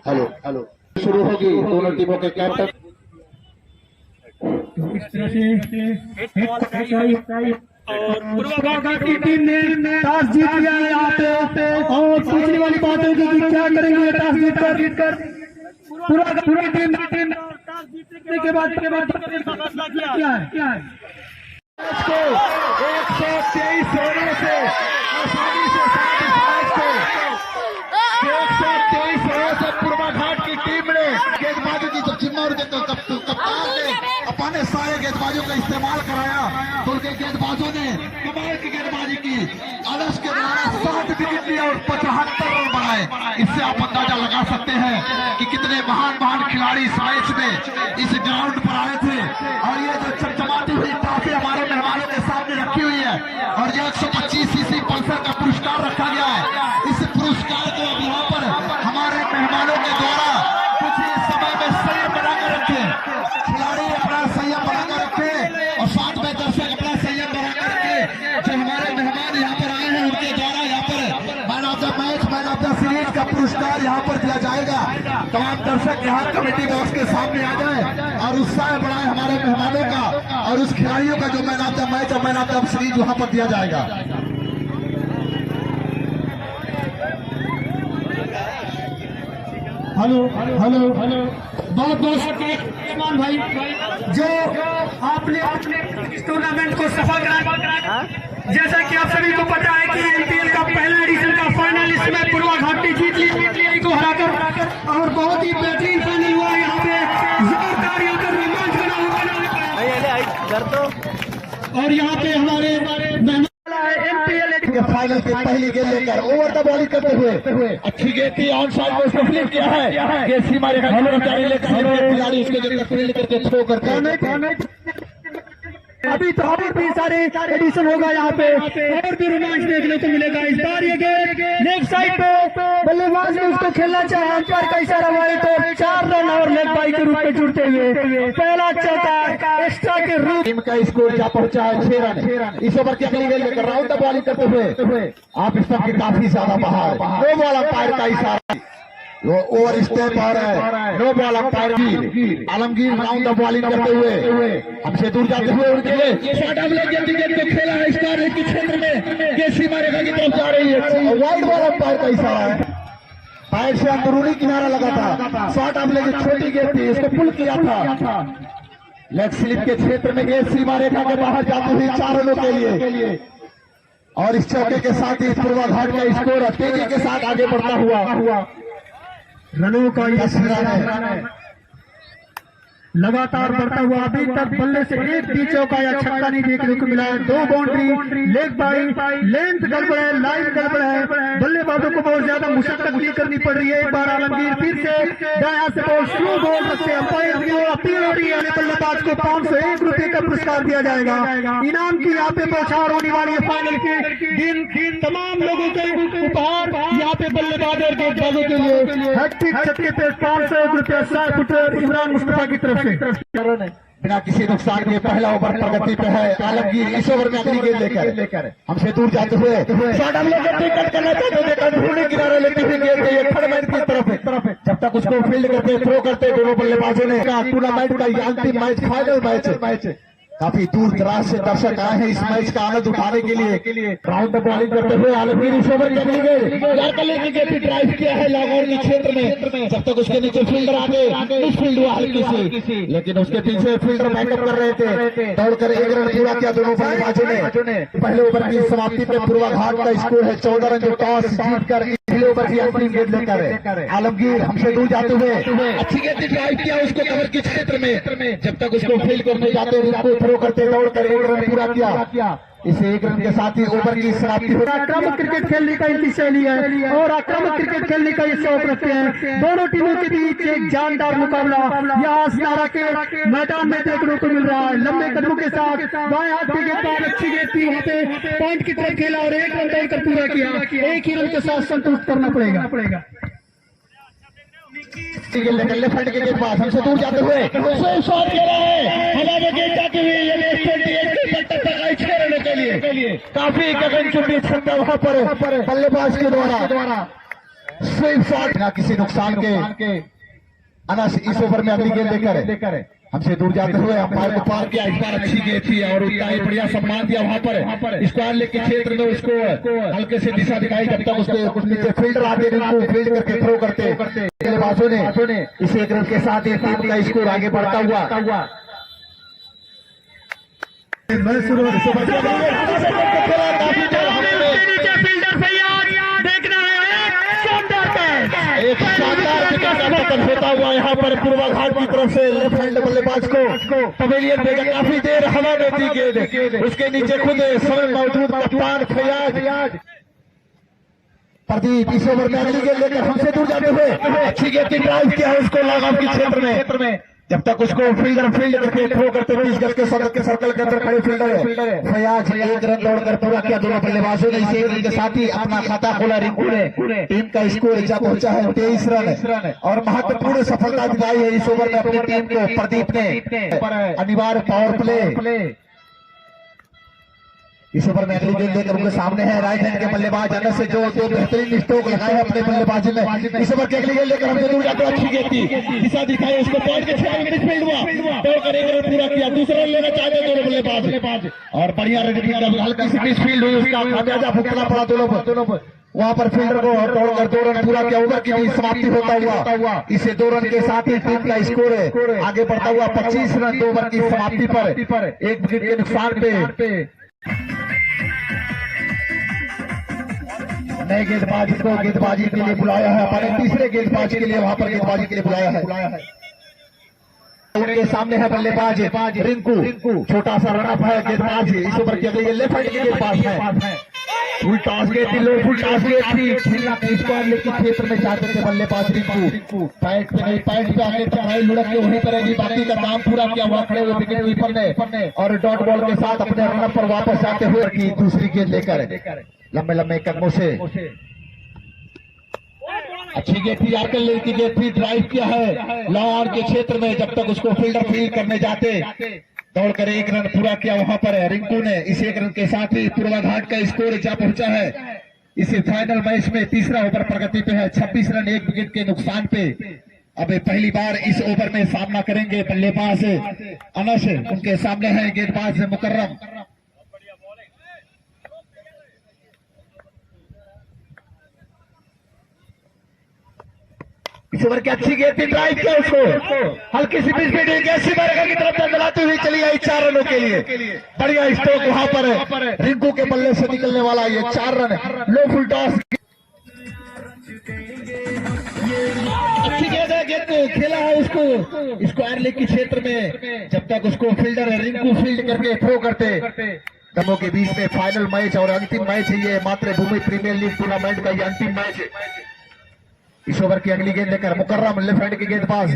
Hello hello शुरू होगी। दोनों टीमों के कैप्टन इस तरह से और की टीम ने टॉस जीत लिया है यहाँ पे। और पूछने वाली बात है कि क्या करेंगे टॉस जीत कर पूरी टीम टॉस जीतने के बाद फैसला किया है 123 रनों से आसानी से 123 रनों से पूर्वा घाट की टीम ने गेंदबाजों की जब जिम्मा कप्तान ने अपने सारे गेंदबाजों का इस्तेमाल कराया तो उनके गेंदबाजों ने कमाल की गेंदबाजी की। आदर्श के द्वारा 7 विकेट लिया और 75 रन बनाए। इससे आप अंदाजा लगा सकते हैं कि कितने महान खिलाड़ी इस मैच में इस ग्राउंड पर आए थे। और ये जो चमचमाती हुई ट्रॉफी हमारे मेहमानों के सामने रखी हुई है और ये 125 सीसी पल्सर का पुरस्कार रखा गया है। इस पुरस्कार को अब यहाँ पर हमारे मेहमानों के द्वारा कुछ ही समय में संयम बनाकर रखे, खिलाड़ी अपना संयम बनाकर रखे और साथ में दर्शक अपना संयम बनाकर रखे। जो हमारे मेहमान यहाँ पर आए हैं उनके द्वारा यहाँ पर man of the match, man of the series का पुरस्कार यहाँ पर दिया जाएगा। तमाम दर्शक यहाँ कमेटी बॉक्स के सामने आ जाए और उत्साह बढ़ाए हमारे मेहमानों का और उस खिलाड़ियों का जो मैन ऑफ द मैच और मैन ऑफ द सीरीज वहाँ पर दिया जाएगा। हेलो हेलो हेलो बहुत बहुत भाई जो आपने इस टूर्नामेंट को सफल कराया। जैसा कि आप सभी को पता है कि एमपीएल का पहला एडिशन का फाइनल इसमें पूर्वा घाट ने जीत ली को हराकर और बहुत ही बेहतरीन फाइनल हुआ। यहाँ पे जोरदार यहाँ पर रोमांच बना हुआ और यहाँ पे हमारे एमपीएल के फाइनल की पहली गेंद लेकर ओवर द बॉलिंग करते हुए अच्छी गेंद थी ऑन साइड में उसको फ्लिप किया है। ये सीमा रेखा खिलाड़ी इसके जरिए फील्ड करके थ्रो करते हैं। अभी तो और भी सारे एडिशन होगा यहाँ पे और भी रोमांच देखने को मिलेगा। इस बार ये गेंद लेग साइड पे बल्लेबाज ने उसको खेलना चाहे, अंपायर का इशारा हुआ तो 4 रन और लेग बाई के रूप में जुड़ते हुए पहला चौका एक्स्ट्रा के रूप टीम का स्कोर जा पहुंचा है 6 रन। इस ओवर की अगली गेंद लेकर राउंड द बॉलिंग करते हुए आप इस पर काफी ज्यादा बाहर नो बॉल अंपायर का इशारा वो ओवर स्टेप आ रहा है। No ball umpire Alamgir round the bowling करते हुए हमसे दूर जाते हुए उनके लिए शॉट ऑफ लेग गेंद को खेला है स्टार के क्षेत्र में ये सीमा रेखा की तरफ जा रही है। वाइड बॉल अंपायर का इशारा है। पैर से अंदरूनी किनारा लगा था। शॉट ऑफ लेग छोटी गेंद थी, इसको पुल किया था। लेग स्लिप के क्षेत्र में गेंद सीमा रेखा के बाहर जाती हुई 4 रनों के लिए और इस चौके के साथ ही पूर्वा घाट का स्कोर तेजी के साथ आगे बढ़ता हुआ रनों का यह है लगातार बढ़ता हुआ। अभी तक बल्ले से एक भी चौका या छक्का नहीं देखने को मिला है। 2 बाउंड्री, लेग बाई, लेंथ गड़बड़ है, लाइन गड़बड़ है। बल्लेबाजों को बहुत ज्यादा मुशक्कत भी करनी पड़ रही है। एक बार आलमगीर फिर से दायां से बहुत स्लो बॉल रखते हैं। अंपायर की ओर अपील हो रही है। बल्लेबाज को 501 रुपए का पुरस्कार दिया जाएगा। इनाम की यहाँ पे बौछार होने वाली है। फाइनल के दिन तमाम लोगों के उपहार यहाँ पे बल्लेबाज और गेंदबाजों के लिए हैट्रिक छक्के पे 501 रुपया 60 फुटर इमरान मुस्तफा की तरफ से बिना किसी नुकसान के पहला ओवर प्रगति पे है। आलमगीर इस ओवर में अगली गेंद लेकर हमसे दूर जाते हुए किनारा लेते हुए गेंद थर्ड मैच की तरफ जब तक उसको फील्ड करते थ्रो करते दोनों बल्लेबाजों ने टूर्नामेंट का अंतिम मैच फाइनल मैच काफी दूर दराज से दर्शक आए हैं इस मैच का आनंद उठाने के लिए। राउंड द बॉलिंग करते हुए आलमगीर इस ओवर की अगली गेंद ड्राइव किया है लागौर के क्षेत्र में। जब तक उसके नीचे फील्डर आगे फील्ड हुआ हल्की सी, लेकिन उसके पीछे फील्डर बैकअप कर रहे थे। दौड़कर 1 रन पूरा किया दोनों बल्लेबाजों ने। पहले ओवर की समाप्ति पे पूर्वा घाट का स्कोर है 14 रन जो टॉस जीतकर पहले ओवर की अंतिम गेंद लेकर आलमगीर हमसे दूर जाते हुए अच्छी गेंद ड्राइव किया उसको कवर के क्षेत्र में। जब तक उसको फील्ड करने जाते थ्रो करते दौड़कर 1 रन पूरा किया। इस 1 रन के साथ ही ओवर की समाप्ति हो। आक्रामक क्रिकेट खेलने का इनकी शैली है और आक्रामक क्रिकेट खेलने का ये शौक रखते हैं। दोनों टीमों के बीच एक जानदार मुकाबला यहाँ नारा के मैदान में देखने को मिल रहा है। लंबे कदमों के साथ बाएं हाथ की गेंद अच्छी गेंद थी, वहाँ पे पॉइंट की तरफ खेला और 1 रन दौड़कर पूरा किया। 1 ही रन के साथ संतुष्ट करना पड़ेगा। लेफ्ट हैंड के गेंदबाज हमसे दूर जाते हुए शॉट खेला है हवा में गेंद जाती हुई 6 रनों के लिए लिए काफी गगनचुंबी छक्का वहां पर बल्लेबाज के द्वारा स्विंग शॉट बिना किसी नुकसान के अनस इस ओवर में अगली गेंद लेकर हमसे दूर जाते हुए अंपायर को पार किया। इस बार अच्छी गेंद थी और उतना ही बढ़िया सम्मान दिया वहां पर स्क्वायर लेग के क्षेत्र में उसको हल्के से दिशा दिखाई। जब तक उसके कुछ नीचे फील्डर आते रिंकू फील्ड करके थ्रो करते बल्लेबाजों ने इस एक रन के साथ ये टीम का स्कोर आगे बढ़ता हुआ एक शानदार विकेट होता हुआ यहाँ पर पूर्वाघाट की तरफ से लेफ्ट हैंड बल्लेबाज को पवेलियन भेजा। काफी देर हवा में थी गेंद, उसके नीचे खुद समय मौजूद कप्तान फयाज प्रदीप इस ओवर में अगली गेंद लेकर हमसे दूर जाते हुए अच्छी गेंद की ड्राइव किया है उसको लॉग ऑफ के क्षेत्र में। जब तक उसको फील्डर फील्ड करके थ्रो करते 20 गज के सर्कल के अंदर खड़े फील्डर फयाज एक रन दौड़कर पूरा किया। दोनों बल्लेबाजों ने इस एक रन के साथ ही अपना खाता खोला। रिंकू ने टीम का स्कोर जा पहुंचा है 23 रन और महत्वपूर्ण सफलता दिलाई है इस ओवर में अपनी टीम को प्रदीप ने अनिवार्य पावर प्ले। इस ओवर में अगली गेंद लेकर उनके सामने है राइट हैंड के बल्लेबाज अनस से जो बेहतरीन स्ट्रोक लगाए हैं अपने बल्लेबाजी में। इस ओवर की अगली गेंद लेकर हमसे दूर जाते अच्छी गेंद थी दिशा दिखाई उसको पॉइंट के 6 मिनट फील्ड हुआ दौड़कर एक रन पूरा किया। दूसरा रन लेना चाहते दोनों बल्लेबाज और बढ़िया रन हल्की सी मिस फील्ड हुई उसका खामियाजा भुगतना पड़ा दोनों वहां पर फील्डर को तोड़कर 2 रन पूरा किया। ओवर की भी समाप्ति होता हुआ इसे 2 रन के साथ ही टीम का स्कोर है आगे बढ़ता हुआ 25 रन 2 ओवर की समाप्ति पर 1 विकेट के नुकसान पे। नए गेंदबाज को गेंदबाजी के लिए बुलाया है अपने तीसरे गेंदबाज के लिए वहां पर गेंदबाजी के लिए बुलाया है। उनके सामने है बल्लेबाज रिंकू छोटा सा रनअप है गेंदबाज इस ओवर की अगली लेफ्ट हैंड के गेंदबाज है। फुल टॉस गेंद थी लो फुल टॉस गेंद थी खेलना के स्क्वायर लेग के क्षेत्र में चाहते थे बल्लेबाज रिंकू पैड पे नहीं पैड पे आगे टकराई लुढ़क के वहीं पर बाकी का काम पूरा किया हुआ खड़े हुए विकेट कीपर ने और डॉट बॉल के साथ अपने रनअप पर वापस आते हुए की दूसरी गेंद लेकर लंबे कदमों से अच्छी गेंद थी आर्कल लेग की गेंद थी ड्राइव किया है लॉन के क्षेत्र में। जब तक उसको फील्डर फील्ड करने जाते दौड़कर 1 रन पूरा किया वहां पर रिंकू ने। इस 1 रन के साथ ही पूर्वाघाट का स्कोर जा पहुंचा है इस फाइनल मैच में। तीसरा ओवर प्रगति पे है 26 रन 1 विकेट के नुकसान पे। अब पहली बार इस ओवर में सामना करेंगे बल्लेबाज अनस उनके सामने है गेंदबाज मुकर्रम। इस ओवर की अच्छी गेंद थी ड्राइव किया उसको हल्की सी पिच पे कैसी बारगा की तरफ दलाती हुई चली आई 4 रनों के लिए। बढ़िया स्ट्रोक वहां पर रिंकू के बल्ले से निकलने वाला ये 4 रन लो फुल टॉस। अच्छी गेंद है गेंद को खेला है उसको स्क्वायर लेग के क्षेत्र में। जब तक उसको फील्डर रिंकू फील्ड करके थ्रो करते दमों के बीच में फाइनल मैच और अंतिम मैच है ये मातृभूमि प्रीमियर लीग टूर्नामेंट का ये अंतिम मैच है। इस ओवर की अगली गेंद लेकर मुकर्रम लेफ्ट हैंड के गेंदबाज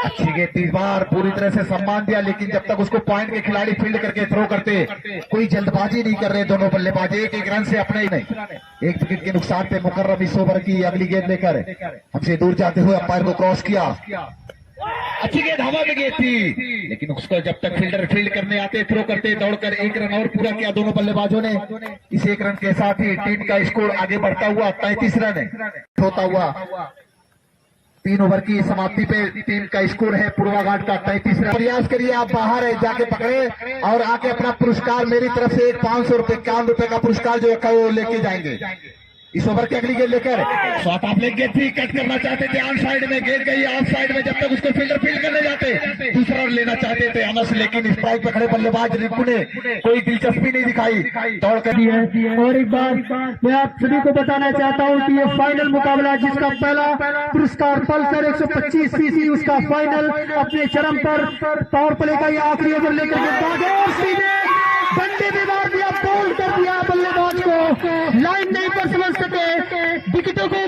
अच्छी गेंद इस बार पूरी तरह से सम्मान दिया लेकिन जब तक उसको पॉइंट के खिलाड़ी फील्ड करके थ्रो करते कोई जल्दबाजी नहीं कर रहे दोनों बल्लेबाज एक रन से अपने ही नहीं 1 विकेट के नुकसान पे मुकर्रम इस ओवर की अगली गेंद लेकर हमसे दूर जाते हुए अंपायर को क्रॉस किया। अच्छी गेंद हवा में गेंद थी लेकिन उसको जब तक फील्डर फील्ड करने आते थ्रो करते दौड़कर 1 रन और पूरा किया दोनों बल्लेबाजों ने। इस 1 रन के साथ ही टीम का स्कोर आगे बढ़ता हुआ 33 रन होता हुआ 3 ओवर की समाप्ति पे टीम का स्कोर है पूर्वाघाट का 33 रन। प्रयास करिए आप बाहर है जाके पकड़े और आके अपना पुरस्कार मेरी तरफ से 500 रुपए 51 रुपए का पुरस्कार जो है वो लेके जाएंगे। इस ओवर की अगली गेंद लेकर शॉट ऑफ लेग गेंद थी कट करना चाहते थे ऑन साइड में गेंद गई ऑफ साइड में। जब तक उसको फील्डर फील्ड करने जाते दूसरा लेना चाहते थे अनस लेकिन स्ट्राइक पे खड़े बल्लेबाज रिंकू ने कोई दिलचस्पी नहीं दिखाई दौड़ कर दी है। और एक बार मैं आप सभी को बताना चाहता हूं कि ये फाइनल मुकाबला जिसका पहला पुरस्कार पल्सर 125 सीसी उसका फाइनल अपने चरम पर पावर प्ले का ये आखिरी ओवर लेकर डंडे में मार दिया बोल्ड कर दिया बल्लेबाज को लाइन नहीं पर समझ सके विकेटों को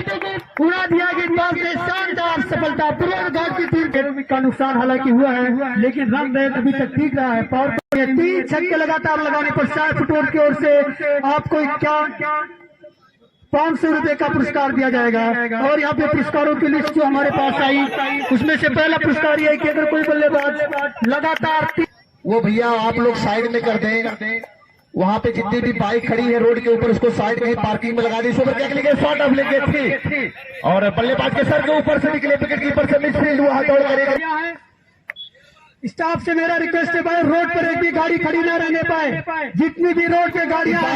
उड़ा दिया गेंदबाज ने शानदार सफलता। पूर्वाघाट की टीम का नुकसान हालांकि हुआ है लेकिन रन रेट अभी तक ठीक रहा है। पावर प्ले 3 छक्के लगातार लगाने पर शायद फुटबॉल की ओर से आपको 500 रुपए का पुरस्कार दिया जाएगा। और यहाँ पे पुरस्कारों की लिस्ट जो हमारे पास आई उसमें से पहला पुरस्कार ये है कि अगर कोई बल्लेबाज लगातार वो भैया आप लोग साइड में कर दें वहां पे जितनी भी बाइक खड़ी है रोड के ऊपर उसको साइड कहीं पार्किंग में लगा दी। इस ओवर के अगली गेंद शॉट ऑफ लेंगे थी और बल्लेबाज के सर के ऊपर से निकले, विकेट कीपर से मिसफील्ड हुआ, दौड़ करेगा। स्टाफ से मेरा रिक्वेस्ट है भाई, रोड पर एक भी गाड़ी खड़ी ना रहने पाए। जितनी भी रोड पे गाड़ियां वहां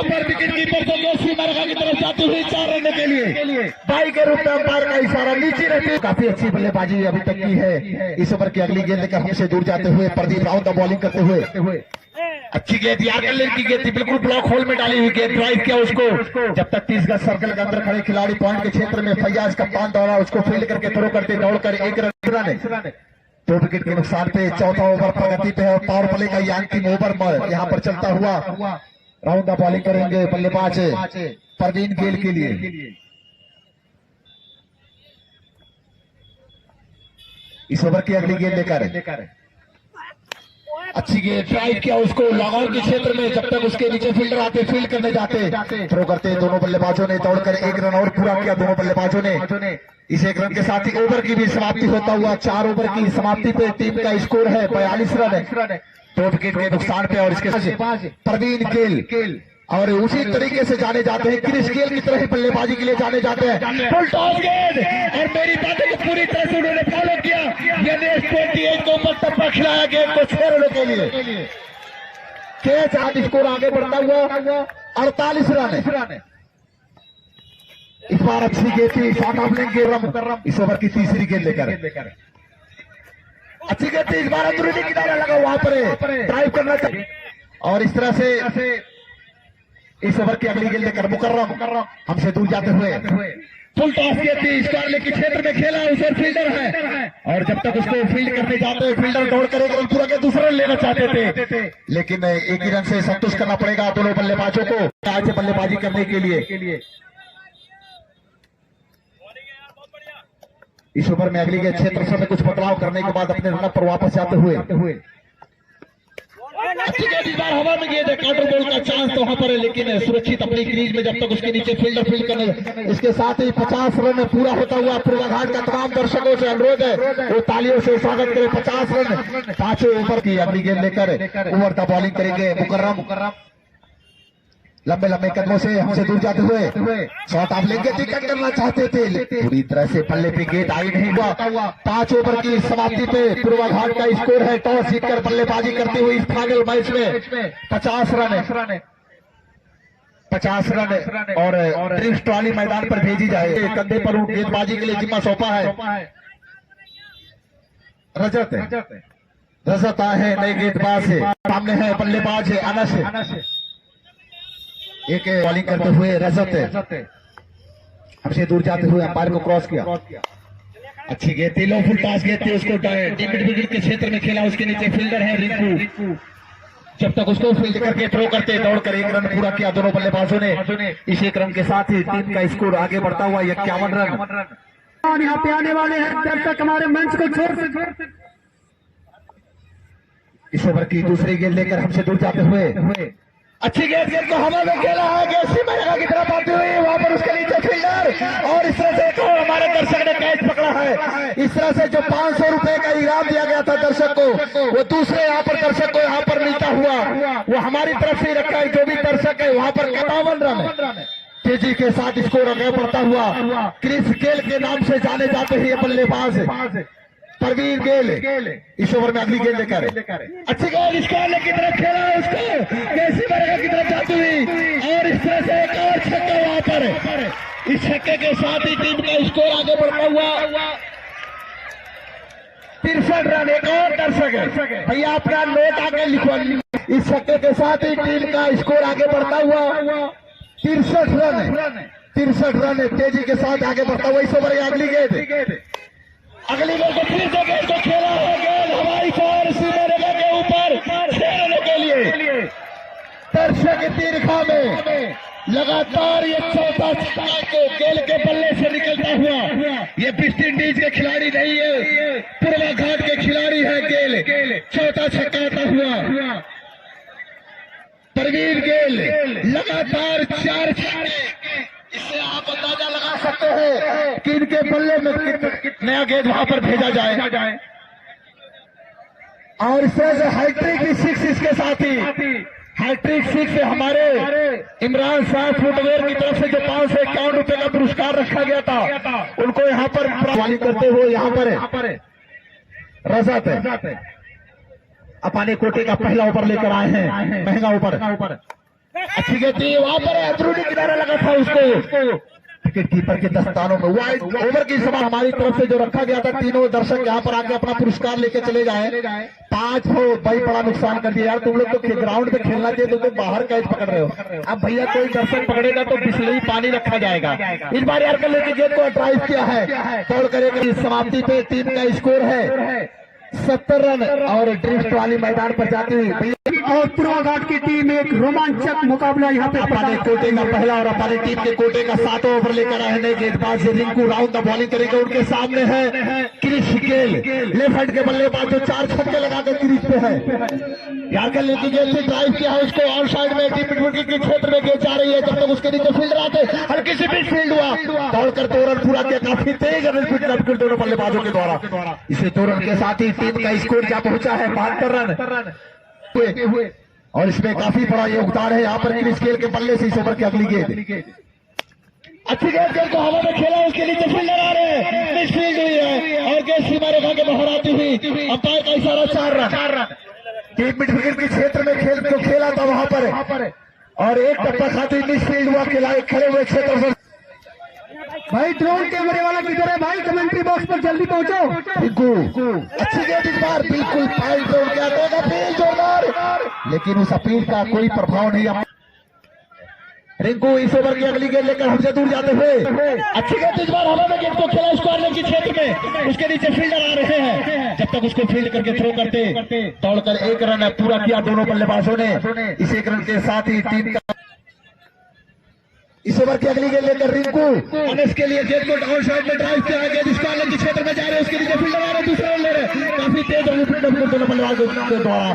पर विकेट कीपर से केसी मरगा की तरफ जाती हुई 4 रन के लिए बाई के रूप में अंपायर का इशारा नीचे रहती। काफी अच्छी बल्लेबाजी अभी तक की है। इस ओवर की अगली गेंद लेकर हमसे दूर जाते हुए प्रदीप राउत का बॉलिंग करते हुए अच्छी गेंद यार की गेंद थी, बिल्कुल ब्लॉक होल में डाली हुई गेंद, ड्राइव किया उसको। जब तक 30 गज सर्कल के अंदर खड़े खिलाड़ी पॉइंट के क्षेत्र में फैयाज कप्तान दौड़ा, उसको फील्ड करके थ्रो करते दौड़कर 1 रन 2 विकेट के नुकसान पे। चौथा ओवर प्रगति पे है और पावर प्ले का ये अंतिम ओवर यहाँ पर चलता हुआ राउंड बॉलिंग करेंगे बल्लेबाज परवीन गेल के लिए। इस ओवर की अगली गेंद लेकर अच्छी गेंद ड्राइव किया उसको लॉगआउट के क्षेत्र में। जब तक उसके नीचे फील्डर आते फील्ड करने जाते थ्रो करते दोनों बल्लेबाजों ने दौड़कर 1 रन और पूरा किया दोनों बल्लेबाजों ने। इस 1 रन के साथ ही ओवर की भी समाप्ति होता हुआ 4 ओवर की समाप्ति पे टीम का स्कोर है 42 रन 2 विकेट के नुकसान पे। और इसके प्रवीण गेल और उसी तरीके से जाने जाते हैं, क्रिस गेल की तरह ही बल्लेबाजी के लिए जाने जाते हैं। फुल टॉस गेंद और मेरी बातों को पूरी तरह से उन्होंने फॉलो किया। यानी 28 को ऊपर टप्पा खिलाया गेंद को 6 रनों के लिए। कैच आज स्कोर आगे बढ़ता हुआ 48 रन। इस बार अच्छी गेंद थी, शॉट ऑफ लेंगे इस ओवर की तीसरी गेंद लेकर अच्छी गेंद थी। इस बार अंदरूनी किनारा लगा वहां पर ड्राइव करना चाहिए। और इस तरह से इस ओवर की अगली गेंद लेकर मुकर्रम हमसे दूर जाते हुए फुल टॉस गेंद थी, स्क्वायर लेग के क्षेत्र में खेला, उसे फील्डर है और जब तक उसको फील्ड करने जाते फील्डर दौड़ कर 1 रन पूरा के दूसरा रन लेना चाहते थे, लेकिन 1 ही रन से संतुष्ट करना पड़ेगा दोनों बल्लेबाजों को आज बल्लेबाजी करने के लिए। इस ओवर में अगली गेंद क्षेत्र में कुछ बदलाव करने के बाद अपने रन पर वापस जाते हुए अच्छी गेंद इस बार हवा में गेंद है, काउंटर बॉल का चांस तो वहां पर है, लेकिन सुरक्षित अपनी क्रीज में जब तक उसके नीचे फील्डर फील्ड करने। इसके साथ ही 50 रन पूरा होता हुआ पूर्वाघाट का तमाम दर्शकों से अनुरोध है वो तालियों से स्वागत करें। 50 रन 5वें ओवर की अगली गेंद लेकर ओवर का बॉलिंग करेंगे मुकर्रम। लंबे लंबे कदमों से हमसे दूर जाते हुए शॉट ऑफ लेंगे, टिकट करना चाहते थे, पूरी तरह से पल्ले पे गेंद आई नहीं हुआ। 5 ओवर की समाप्ति पे पूर्वाघाट का स्कोर है टॉस जीतकर बल्लेबाजी करते हुए इस फाइनल मैच में 50 रन और ड्रिंक्स ट्रॉली मैदान पर भेजी जाए। कंधे पर गेंदबाजी के लिए जिम्मा सौंपा है रजत है नए गेंदबाज है, सामने है बल्लेबाज है अनस। एक बॉलिंग करते हुए रजत हमसे दूर जाते हुए अंपायर को क्रॉस किया। अच्छी गेंद थी, लो फुल टॉस गेंद थी, उसको विकेट के क्षेत्र में खेला, उसके नीचे फील्डर है रिंकू। जब तक उसको फील्ड करके थ्रो करते दौड़कर 1 रन पूरा किया दोनों बल्लेबाजों ने। इस 1 रन के साथ ही टीम का स्कोर आगे बढ़ता हुआ 51 रन। और यहाँ पे आने वाले हैं दर्शक हमारे मंच को छोड़। इस ओवर की दूसरी गेंद लेकर हमसे दूर जाते हुए अच्छी गेंद को हवा में खेला है, गेंद मरगा की तरफ आती हुई वहां पर उसके नीचे फील्डर और इस तरह से हमारे दर्शक ने कैच पकड़ा है। इस तरह से जो 500 रुपए का इनाम दिया गया था दर्शक को वो दूसरे यहाँ पर दर्शक को यहाँ पर मिलता हुआ वो हमारी तरफ से रखा है। जो भी दर्शक है वहां पर 51 रन तेजी के साथ स्कोर आगे बढ़ता हुआ क्रिस गेल के नाम से जाने जाते हैं बल्लेबाज परवीन गेल। इस ओवर में अगली गेंद लेकर अच्छी गेंद स्क्वायर की तरफ खेला उसको केसी मरगा की तरफ जाती हुई और इस तरह से एक और छक्का वहां पर। इस छक्के के साथ ही टीम का स्कोर आगे बढ़ता हुआ 63 रन। एक और दर्शक है भैया अपना नोट आगे लिखवा। इस छक्के के साथ ही टीम का स्कोर आगे बढ़ता हुआ 63 रन तेजी के साथ आगे बढ़ता हुआ। इस ओवर अगली गेंद को फिर से गेंद को खेला है, गेंद हवाई फायर सीमेरेगा के ऊपर 6 रनों के लिए। दर्शक दीर्घा में लगातार ये चौथा छक्का को गेल के बल्ले से निकलता हुआ। ये वेस्ट इंडीज के खिलाड़ी नहीं है, पूर्वाघाट के खिलाड़ी है गेल। चौथा छक्का आता हुआ परवीन गेल लगातार 4 छक्के। इससे आप अंदाजा लगा सकते हैं कि इनके बल्ले में नया गेंद वहां पर भेजा जाए। और इस तरह से हैट्रिक की सिक्स इसके साथ ही हैट्रिक सिक्स से हमारे इमरान साहब फुटवेयर की तरफ से जो 551 रुपए का पुरस्कार रखा गया था उनको यहाँ पर वाली करते हुए यहाँ पर रजत अपने कोटे का पहला ओवर लेकर आए हैं। महंगा ओवर अच्छी गति वहां पर अंदरूनी किनारा लगा था उसको विकेट कीपर के दस्तानों में वाइड ओवर की सभा हमारी तरफ से जो रखा गया था। तीनों दर्शक यहाँ पर आके अपना पुरस्कार लेके चले जाए। 5 हो भाई बड़ा नुकसान कर दिया यार। तुम लोग तो ग्राउंड पे खेलना चाहिए, तुम लोग बाहर कैच पकड़ रहे हो। अब भैया कोई दर्शक पकड़ेगा तो बिस्लरी पानी रखा जाएगा। इस बार यार कल लेके गेंद को ड्राइव किया है, दौड़ करेगा। समाप्ति पे टीम का स्कोर है 70 रन और ड्रिफ्ट वाली मैदान पर जाती हुई और पूर्वा घाट की टीम एक रोमांचक मुकाबला यहाँ पे अपने कोटे का पहला और अपनी टीम के कोटे का 7वां ओवर लेकर आए हैं। गेंदबाज रिंकू राउंड द बॉलिंग करेंगे। उनके सामने है क्रिश गेल, लेफ्ट हैंड के बल्लेबाज जो 4 छक्के लगाकर क्रीज पे है। यार कल लेके गेंद से ड्राइव किया है उसको ऑन साइड में टीम विकेट के क्षेत्र में गेंद जा रही है। जब तक उसके नीचे फील्डर आते हल्की सी मिड फील्ड हुआ, दौड़ कर 2 रन पूरा किया। काफी तेज रन दोनों बल्लेबाजों के द्वारा। इसे 2 रन के साथ ही टीम का स्कोर क्या पहुंचा है 72 रन हुए और इसमें काफी बड़ा योगदान है यहाँ पर क्रिस गेल के बल्ले से इस ओवर की अगली गेंद अच्छी गेंद को हवा में खेला, उसके नीचे फील्डर आ रहे हैं, मिस फील्ड हुई है और गेंद सीमा रेखा के बाहर आती हुई अंपायर का इशारा 4 रन। टीम मिड विकेट के क्षेत्र में खेला था वहां पर और एक टप्पा खाती मिस फील्ड हुआ। खड़े हुए क्षेत्र पर भाई ड्रोन कैमरे वाला किधर है भाई? कमेंट्री बॉक्स पर जल्दी पहुंचो। अच्छी गेंद इस बार बिल्कुल फाइल ड्रोन क्या देगा अपील जोरदार, लेकिन उस अपील का कोई प्रभाव नहीं। रिंकू इस ओवर की अगली गेंद लेकर हमसे दूर जाते हुए अच्छी गेंद इस बार हवा में गेंद को खेला स्क्वायर के क्षेत्र में, उसके नीचे फील्डर आ रहे हैं। जब तक उसको फील्ड करके थ्रो करते दौड़कर 1 रन पूरा किया दोनों बल्लेबाजों ने। इस 1 रन के साथ ही टीम का इस ओवर की अगली गेंद लेकर रिंकू अनस के लिए गेंद को डाउन साइड में ड्राइव किया है। गेंद स्क्वायर के क्षेत्र में जा रहे हैं, उसके नीचे फील्डर आ रहे हैं, दूसरा रन ले रहे हैं। काफी तेज रन दोनों बल्लेबाजों के द्वारा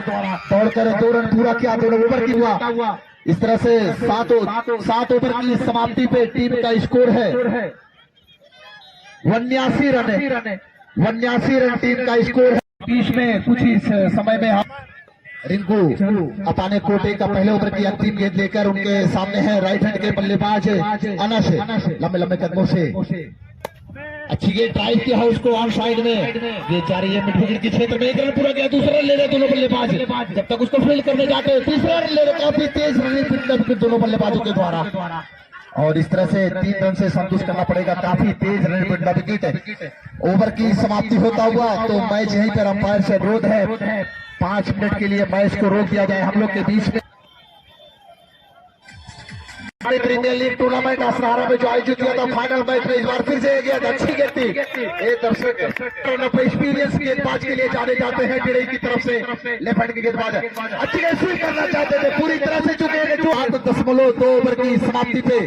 दौड़कर 2 रन पूरा किया दोनों ओवर की हुआ। इस तरह से 7 ओवर की समाप्ति पे टीम का स्कोर है 89 रन। 89 रन टीम का स्कोर है। बीच में कुछ ही समय में रिंकू अपने कोटे का पहले ओवर की अंतिम गेंद लेकर उनके सामने है राइट हैंड के बल्लेबाज अनस। लंबे लंबे कदमों से अच्छी गेंद ड्राइव किया है उसको ऑन साइड में गेंद जा रही है मिड विकेट के क्षेत्र में। 1 रन पूरा किया, दूसरा रन ले रहे दोनों बल्लेबाज। जब तक उसको फील्ड करने जाते हैं तीसरा रन ले रहे, काफी तेज रन दोनों बल्लेबाजों के द्वारा और इस तरह से 3 रन से संतुष्ट करना पड़ेगा। काफी तेज रन विकेट है। ओवर की समाप्ति होता हुआ तो मैच यहीं पर अंपायर से अनुरोध है 5 मिनट के लिए मैच को रोक दिया जाए। हम लोग के बीच में प्रीमियर लीग टूर्नामेंट असनारा में जो आयोजित किया था फाइनल मैच में इस बार फिर से गया था। अच्छी गेंद थी, एक दर्शक एक्सपीरियंस गेंदबाज के लिए जाने जाते हैं चिड़ई की तरफ से लेफ्ट हैंड के गेंदबाज अच्छी गेंद स्वीप करना चाहते थे, पूरी तरह से चुके हैं। 8.2 ओवर की समाप्ति पे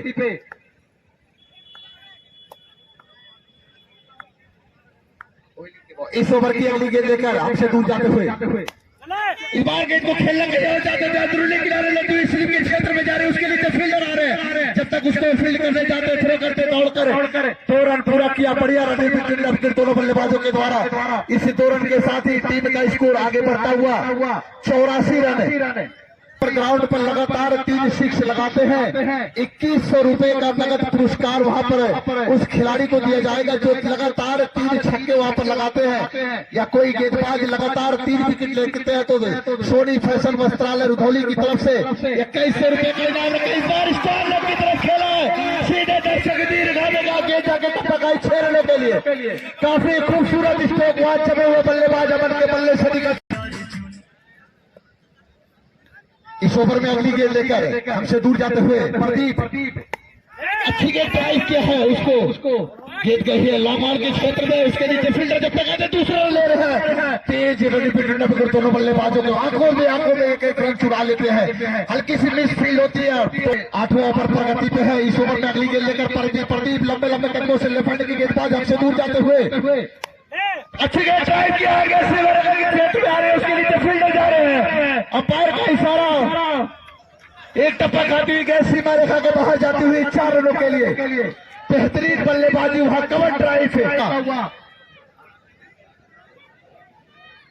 इस ओवर की अगली गेंद लेकर हमसे दूर जाते हुए इस बार गेंद को खेलने के लिए जाते थे अंदरूनी किनारे लेते हुए स्लिप के क्षेत्र में जा रहे हैं, उसके लिए फील्डर आ रहे हैं। जब तक उसको फील्ड करने जाते थ्रो करते दौड़कर 2 रन पूरा किया। बढ़िया रन दोनों बल्लेबाजों के द्वारा। इस 2 रन के साथ ही टीम का स्कोर आगे बढ़ता हुआ 84 रन। ग्राउंड पर लगातार 3 सिक्स लगाते हैं 2100 रुपए का नगद पुरस्कार वहां पर उस खिलाड़ी को दिया जाएगा जो लगातार 3 छक्के वहां पर लगाते हैं। या कोई गेंदबाज लगातार 3 विकेट लेते हैं तो सोनी फैशन वस्त्रालय रुधौली की तरफ से 2100 रुपए का इनाम रखा। इस बार स्टार की तरफ खेला है सीधे दर्शक दीर्घाने का गेंद जाके टपका 6 रनों के लिए। काफी खूबसूरत स्ट्रोक वहां जमे हुए बल्लेबाज अमन के बल्ले से इस ओवर में अगली गेंद लेकर हमसे दूर जाते हुए प्रदीप अच्छी गेंद ड्राइव किया है उसको गेंद गई है लामार के क्षेत्र में, उसके नीचे फील्डर जब तक आते दूसरा रन ले रहे हैं। तेज रन दोनों बल्लेबाजों को आंखों में एक रन चुरा लेते हैं। हल्की सी मिस फील्ड होती है। 8वें ओवर प्रगति पे है। इस ओवर में अगली गेंद लेकर प्रदीप लंबे लंबे कदमों से लेफ्ट हैंड की गेंदबाज हमसे दूर जाते हुए अच्छी गेंद ड्राइव किया है क्षेत्र में आ रहे हैं, उसके नीचे फील्डर जा रहे हैं। अंपायर का इशारा, एक टप्पा खाती हुई गेंद सीमा रेखा के बाहर जाती हुई 4 रनों के लिए। बेहतरीन बल्लेबाजी वहां कवर ड्राइव है।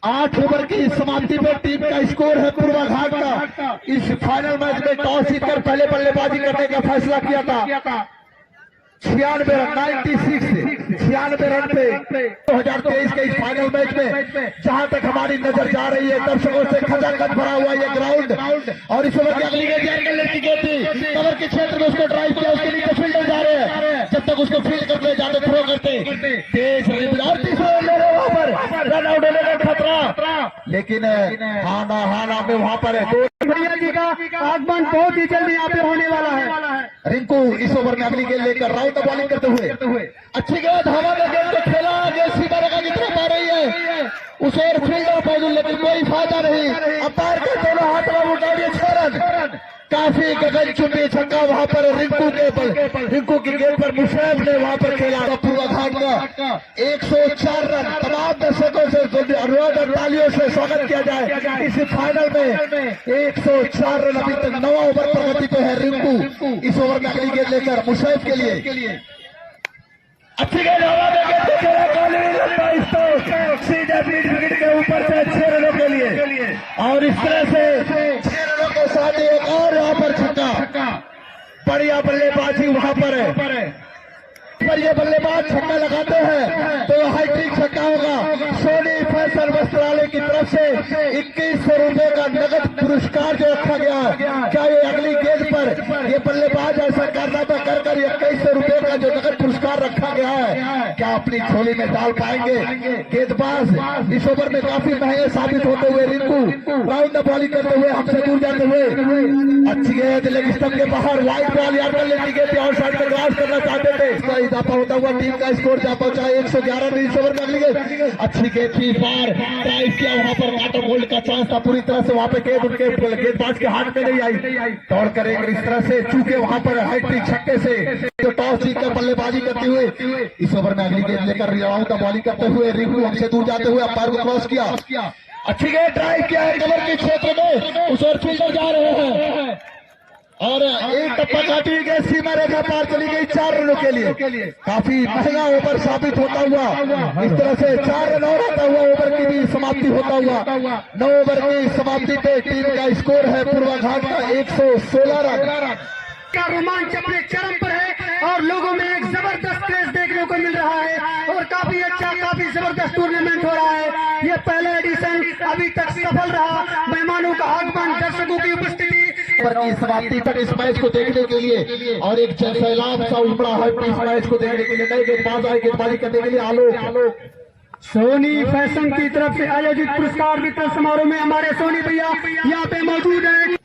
8 ओवर की समाप्ति में टीम का स्कोर है पूर्वाघाट का। इस फाइनल मैच में टॉस जीतकर पहले बल्लेबाजी करने का फैसला किया था। 96 रन 96 रन पे 2023 के इस फाइनल मैच में जहां तक हमारी नजर जा रही है, दर्शकों से खचाखच भरा हुआ ये ग्राउंड। और इस ओवर की अगली गेंद थी कवर के क्षेत्र में, उसको ड्राइव किया, उसके नीचे फील्डर जा रहे हैं। जब तक उसको फील्ड करते जाते थ्रो करते तेज और तीसरे ले रहे वहां पर रन आउट होने का खतरा, लेकिन हाना में वहां पर है। भैया जी का आगमन बहुत ही जल्दी यहाँ पे होने वाला है। रिंकू इस ओवर में अगली गेंद लेकर राउंड बॉलिंग करते हुए अच्छी गेंद हवा में गेंद को खेला, गेंद सीधा लगा की तरफ आ रही है, उस ओर फील्डर मौजूद, लेकिन कोई फायदा नहीं। अंपायर के दोनों हाथ में उठा दिए 6 रन। काफी गगनचुंबी छक्का वहां पर रिंकू की गेंद पर मुशर्रफ ने वहां पर खेला। पूर्वाघाट का 104 रन। तमाम दर्शकों से अनुरोध और तालियों से स्वागत किया जाए इस फाइनल में। 104 रन अभी तक 9 ओवर प्रगति पे है रिंकू। इस ओवर में अगली गेंद लेकर मुशर्रफ के लिए अच्छी गेंद हवा में गेंद को खेला, सीधे बीट विकेट के ऊपर से 6 रनों के लिए। और इस तरह से 6 रनों के साथ एक और यहाँ पर छक्का, बढ़िया बल्लेबाजी वहां पर है। पर ये बल्लेबाज छक्का लगाते हैं तो हाईट्रिक छक्का होगा। सोनी फैशन वस्त्रालय की तरफ से 2100 रुपए का नगद पुरस्कार जो रखा गया है। क्या ये अगली गेंद पर ये बल्लेबाज ऐसा कारनामा कर 2100 रुपए का जो नगद पुरस्कार रखा गया है, क्या अपनी झोली में डाल पाएंगे गेंदबाज? इस ओवर में काफी महंगे साबित होते हुए रिंकू राउंड बॉलिंग करते हुए हमसे दूर जाते हुए अच्छी गेंद लेग स्टंप के बाहर वाइड बॉल याद कर लेती गेंद आउट साइड में क्रॉस करना चाहते थे। इजाफा होता हुआ टीम का स्कोर जा पहुंचा 111 रन। इस ओवर में अगली गेंद अच्छी गेंद थी, पार ड्राइव किया, वहां पर काटर गोल्ड का चांस था, पूरी तरह से वहां पे गेंद उनके गेंदबाज के हाथ में नहीं आई। दौड़ करेंगे इस तरह से चूके वहां पर हाईट्रिक छक्के से जो टॉस जीतकर बल्लेबाजी करते हुए इस ओवर में अगली गेंद लेकर राउंड का बॉलिंग करते हुए रिंकू हमसे दूर जाते हुए अंपायर को क्रॉस किया। अच्छी गेंद ड्राइव किया है कवर के क्षेत्र में, उस ओर फील्डर जा रहे हैं और एक टप्पा काटी गई, सीमा रेखा पार चली गई 4 रनों के लिए। काफी महंगा ओवर साबित होता हुआ इस तरह से 4 रन और आता हुआ ओवर की भी समाप्ति होता हुआ 9 ओवर की समाप्ति पे टीम का स्कोर है पूर्वाघाट का 116 रन। का रोमांच अपने चरम पर है और लोगों में एक जबरदस्त क्रेज देखने को मिल रहा है और काफी अच्छा काफी जबरदस्त टूर्नामेंट हो रहा है। ये पहला एडिशन अभी तक सफल रहा। मेहमानों का आगमन, दर्शकों की उपस्थिति की समाप्ति पर इस मैच को देखने के लिए और एक सैलाब सा उमड़ा है इस मैच को देखने के लिए। नए गेंदबाज आए गेंदबाजी करने के लिए आलोक सोनी फैशन की तरफ से आयोजित पुरस्कार वितरण समारोह में हमारे सोनी भैया यहाँ पे मौजूद है।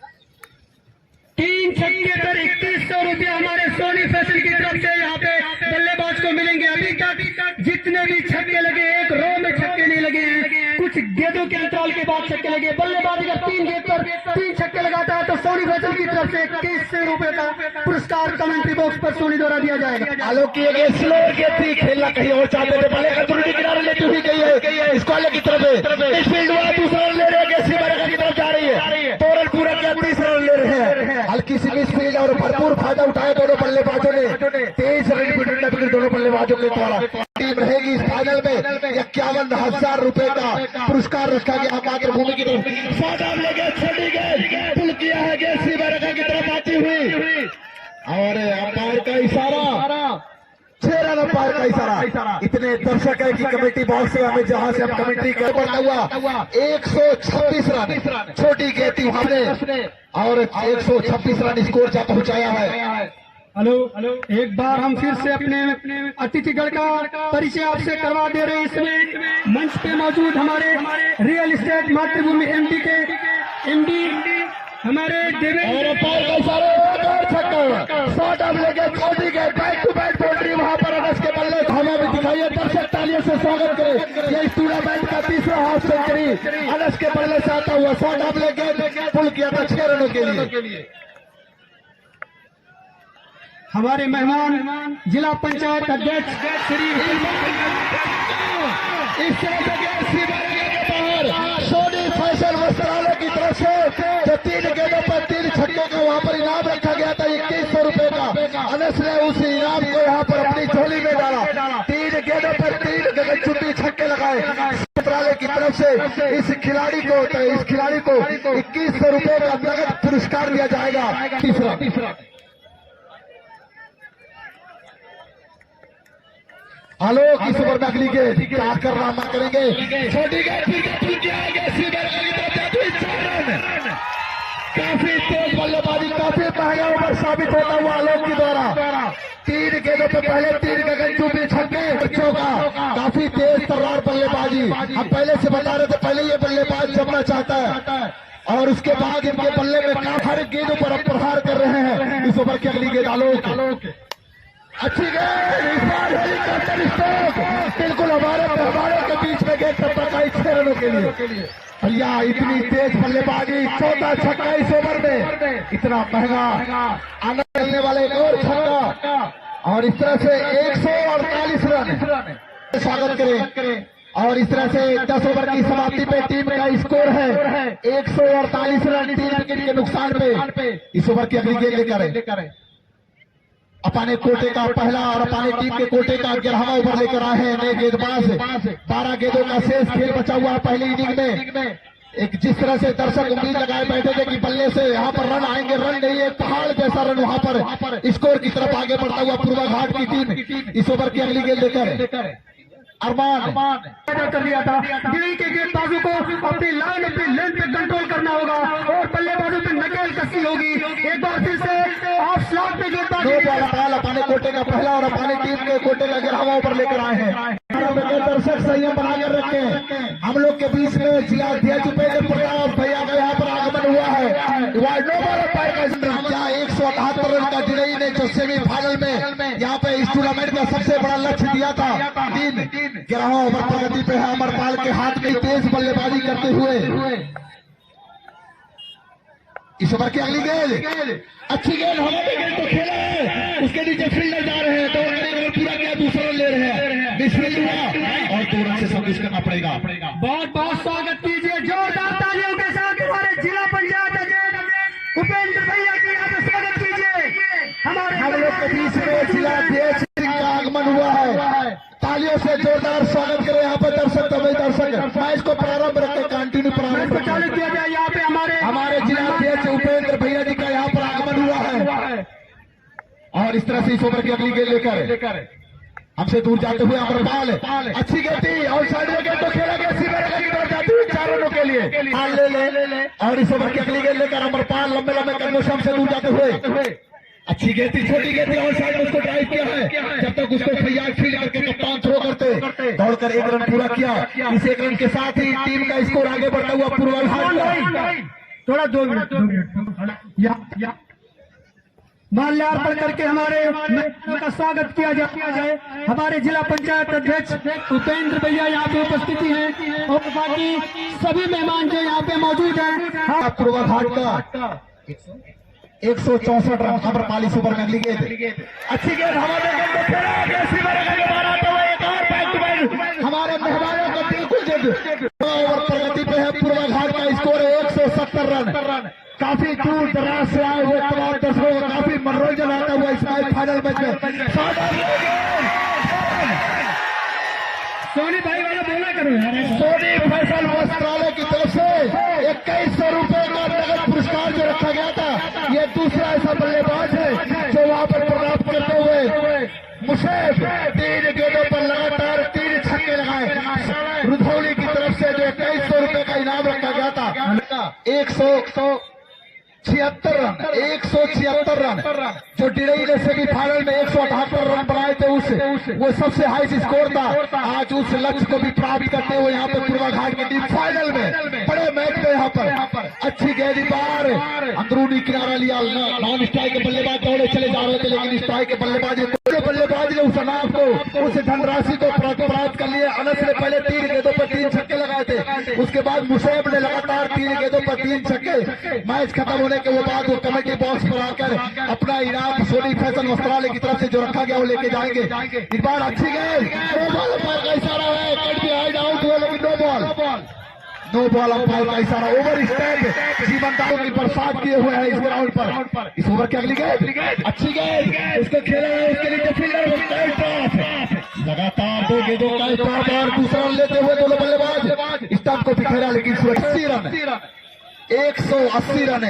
3 छक्के पर 2100 रुपया हमारे सोनी फैशन की तरफ से यहाँ पे बल्लेबाज को मिलेंगे। अभी तक जितने भी छक्के लगे, एक रो में छक्के नहीं लगे हैं, कुछ गेंदों के अंतराल के बाद छक्के लगे। बल्लेबाज अगर 3 गेंद पर 3 छक्के लगाता है तो सोनी फैशन की तरफ से 2100 रुपए का पुरस्कार कमेंट्री बॉक्स पर सोनी द्वारा दिया जाएगा। आलोक की एक स्लोअर गेंद थी, खेलना कहीं और चाहते थे, बल्ले का दूसरी किनारे लेती हुई गई है इसको की तरफ। इस फील्ड वाला दूसरा रन ले रहे हैं, सीमा रेखा की तरफ जा रही है, 2 रन पूरा किया, 30 रन ले रहे हैं। हल्की सी मिस फील्ड और भरपूर फायदा उठाया दोनों बल्लेबाजों ने। 23 रन दोनों बल्लेबाजों के द्वारा टीम रहेगी इस फाइनल में। 51,000 रुपए का पुरस्कार रखा गया मातृभूमि की तरफ। छोटी गेंद पुल किया है, गेंद सीमा रेखा की तरफ आती हुई और अंपायर का इशारा 6 रन अंपायर का इशारा। इतने दर्शक है कि कमेटी बॉक्स से हमें जहां से हम कमेंट्री कर पड़ता हुआ 126 रन छोटी गेंद थी वहां ने और 126 रन स्कोर जा पहुंचाया है। हेलो, एक बार हम फिर से अपने अतिथिगण का परिचय आपसे करवा दे रहे हैं। इसमें मंच पे मौजूद हमारे रियल एस्टेट मातृभूमि एमडी के एमडी हमारे देवेंद्र शॉट अब लेके छोटी गए, बैक टू बैक बाउंड्री वहां पर अनस के बल्ले हमें भी दिखाइए, दर्शक तालियों से स्वागत करें। ये टूर्नामेंट का तीसरा हाफ सेंचुरी अनस के बल्ले से आता हुआ शॉट अब लेके पुल किया था 6 रनों के लिए। हमारे मेहमान जिला पंचायत अध्यक्ष श्री इस तरह से सोनी फैशन वस्त्रालय की तरफ से जो 3 गेंदों पर 3 छक्के का वहां पर इनाम रखा गया था 2100 रुपए का। अनस ने उस इनाम को यहाँ पर अपनी झोली में डाला। 3 गेंदों पर 3 गगनचुंबी छक्के लगाए वस्त्रालय की तरफ तरफ से इस खिलाड़ी को 2100 रुपए का नगद पुरस्कार दिया जाएगा। तीसरा आलोक इस ओवर में अगली गेंद क्या कर रहा मत करेंगे, छोटी गेंद काफी तेज बल्लेबाजी, काफी महंगा ओवर साबित होता हुआ आलोक के द्वारा। 3 गेंदों पे पहले 3 गगनचुंबी छक्के, बच्चों का काफी तेज तर्रार बल्लेबाजी। हम पहले से बता रहे थे, पहले ये बल्लेबाज जमना चाहता है और उसके बाद इनके बल्ले में हर गेंदों पर अब प्रहार कर रहे हैं। इस ओवर की अगली गेंद आलोक, अच्छी गेंद, इस बार हेलीकॉप्टर स्ट्रोक, बिल्कुल हमारे के बीच में गेंद टपकाई 6 रनों के लिए। भैया इतनी तेज बल्लेबाजी, 14 छक्का इस ओवर में, इतना महंगा आनंद मिलने वाले एक और छक्का और इस तरह से 148 रन स्वागत करें। और इस तरह से 10 ओवर की समाप्ति पे टीम का स्कोर है 148 रन 3 विकेट के नुकसान पे। इस ओवर की अगली गेंद लेकर अपने कोटे का पहला और अपनी टीम के कोटे का 11वां ओवर लेकर आए हैं नए गेंदबाज। 12 गेंदों का शेष खेल बचा हुआ है पहली इनिंग में। एक जिस तरह से दर्शक उम्मीद लगाए बैठे थे कि बल्ले से यहाँ पर रन आएंगे, रन नहीं, एक पहाड़ जैसा रन वहाँ पर स्कोर की तरफ आगे बढ़ता हुआ पूर्वा घाट की टीम। इस ओवर की अगली गेंद लेकर अरमान कर दिया था। दिल्ली के गेंदबाजों को अपनी लाइन, अपनी लेंथ पे कंट्रोल करना होगा और बल्लेबाजों पे नकेल कसनी होगी। एक बार फिर से ऑफ स्लॉट पे गेंदबाजी, अपने कोटे का पहला और अपनी टीम के कोटे का 11वां ओवर लेकर आए हैं। दर्शक संयम बनाकर रखे हैं। हम लोग के बीच में जिला अध्यक्ष उपेंद्र प्रताप भैया का यहाँ पर आगमन हुआ है। क्या 178 रन का दिल्ली ने जो सेमीफाइनल में यहाँ पे इस टूर्नामेंट का सबसे बड़ा लक्ष्य दिया था। 11वां ओवर प्रगति पे है। अमरपाल के हाथ में तेज बल्लेबाजी करते हुए इस ओवर की अगली गेंद, अच्छी गेंद, हमारे गेंद तो खेला है, उसके नीचे फील्डर जा रहे हैं, 2 रन पूरा किया, दूसरा रन ले रहे हैं, मिसफील्ड हुआ और 2 रन से सर्विस करना पड़ेगा। बहुत बहुत स्वागत कीजिए जोरदार तालियों के साथ हमारे जिला पंचायत अध्यक्ष उपेंद्र भैया की यहाँ पे स्वागत कीजिए। हम लोग के बीच में जिला अध्यक्ष का आगमन हुआ है। तालियों से जोरदार स्वागत करें यहाँ पे दर्शक, तभी दर्शक मैच को प्रारंभ रखें, कंटिन्यू प्रारंभ चालू किया जाए। यहाँ पे हमारे जिला अध्यक्ष उपेंद्र भैया जी का यहाँ पर आगमन हुआ है और इस तरह से इस ओवर की अगली गेंद लेकर हमसे दूर जाते हुए अमरपाल, अच्छी गेंद थी और साइड में गेंद तो खेला गया, सीधे जाती हुई 4 रनों के लिए ले और इस ओवर की अगली गेंद लेकर अमरपाल लंबे कदमों से हमसे दूर जाते हुए, अच्छी गेंद थी, छोटी गेंद थी और साइड में उसको ड्राइव किया है। जब तक उसको फैयाज फील्ड करके कप्तान थ्रो करते, दौड़कर 1 रन पूरा किया। इस 1 रन के साथ ही टीम का स्कोर आगे बढ़ता हुआ पूर्वा घाट थोड़ा 2 मिनट माल्यार्पण करके हमारे का स्वागत किया जाए। हमारे जिला पंचायत अध्यक्ष उपेंद्र भैया यहाँ पे उपस्थिति है और बाकी सभी मेहमान जो यहाँ पे मौजूद हैं। पूर्वा घाट का 164 रन अमरपाल इस ओवर में अगली गेंद, अच्छी गेंद, हमारे हमारे मेहमानों का बिल्कुल ओवर प्रगति पे है। पूर्वा घाट का स्कोर है 170 रन। काफी दूर दराज से आए हुए तमाम दर्शकों को काफी मनोरंजन आता हुआ इस फाइनल मैच में। सोनी भाई वाला बोला करो यार। सोनी फैसल वस्त्रालय की तरफ से 2100 रुपए का नगद पुरस्कार जो रखा गया था, ये दूसरा ऐसा बल्लेबाज है जो वहां पर प्राप्त करते हुए मुशेफ 3 गेंदों पर लगातार 3 छक्के लगाए। रुधौली की तरफ से जो 2100 रुपए का इनाम रखा गया था, 176 रन जो डिड़ई ने सेमीफाइनल में 178 रन बनाए थे, वो सबसे हाई स्कोर था। आज उस लक्ष्य को भी प्राप्त करते हुए यहाँ पे पूर्वा घाट की टीम फाइनल में बड़े मैच में यहाँ पर अच्छी गेंद बार अंदरूनी किनारा लिया। नॉन स्ट्राइक के बल्लेबाज दौड़े चले जा रहे थे, लेकिन स्ट्राइक के बल्लेबाज ने उस अनाम को, उस धनराशि को प्राप्त कर लिया। अनस ने पहले 3 गेंदों पर 3 छक्के लगाए थे, उसके बाद मुशैब ने लगातार 3 गेंदों पर 3 छक्के। मैच खत्म होने के बाद वो कमेटी बॉक्स पर आकर अपना इनाम सोनी फैशन वस्त्रालय की तरफ से जो रखा गया वो लेके जाएंगे। इस बार अच्छी गेंद, नो बॉल अंपायर का इशारा है, कट भी हाइड आउट हुआ लेकिन नो बॉल अंपायर का इशारा। ओवर स्टैंड जीवनदारों की बरसात किए हुए हैं इस ग्राउंड पर। इस ओवर की अगली गेंद, अच्छी गेंद, उसको खेला है, उसके नीचे फील्डर लगातार 2 गेंदों का स्टॉप और दूसरा लेते हुए दोनों बल्लेबाज स्टंप को बिखेरा, लेकिन 180 रन 180 रन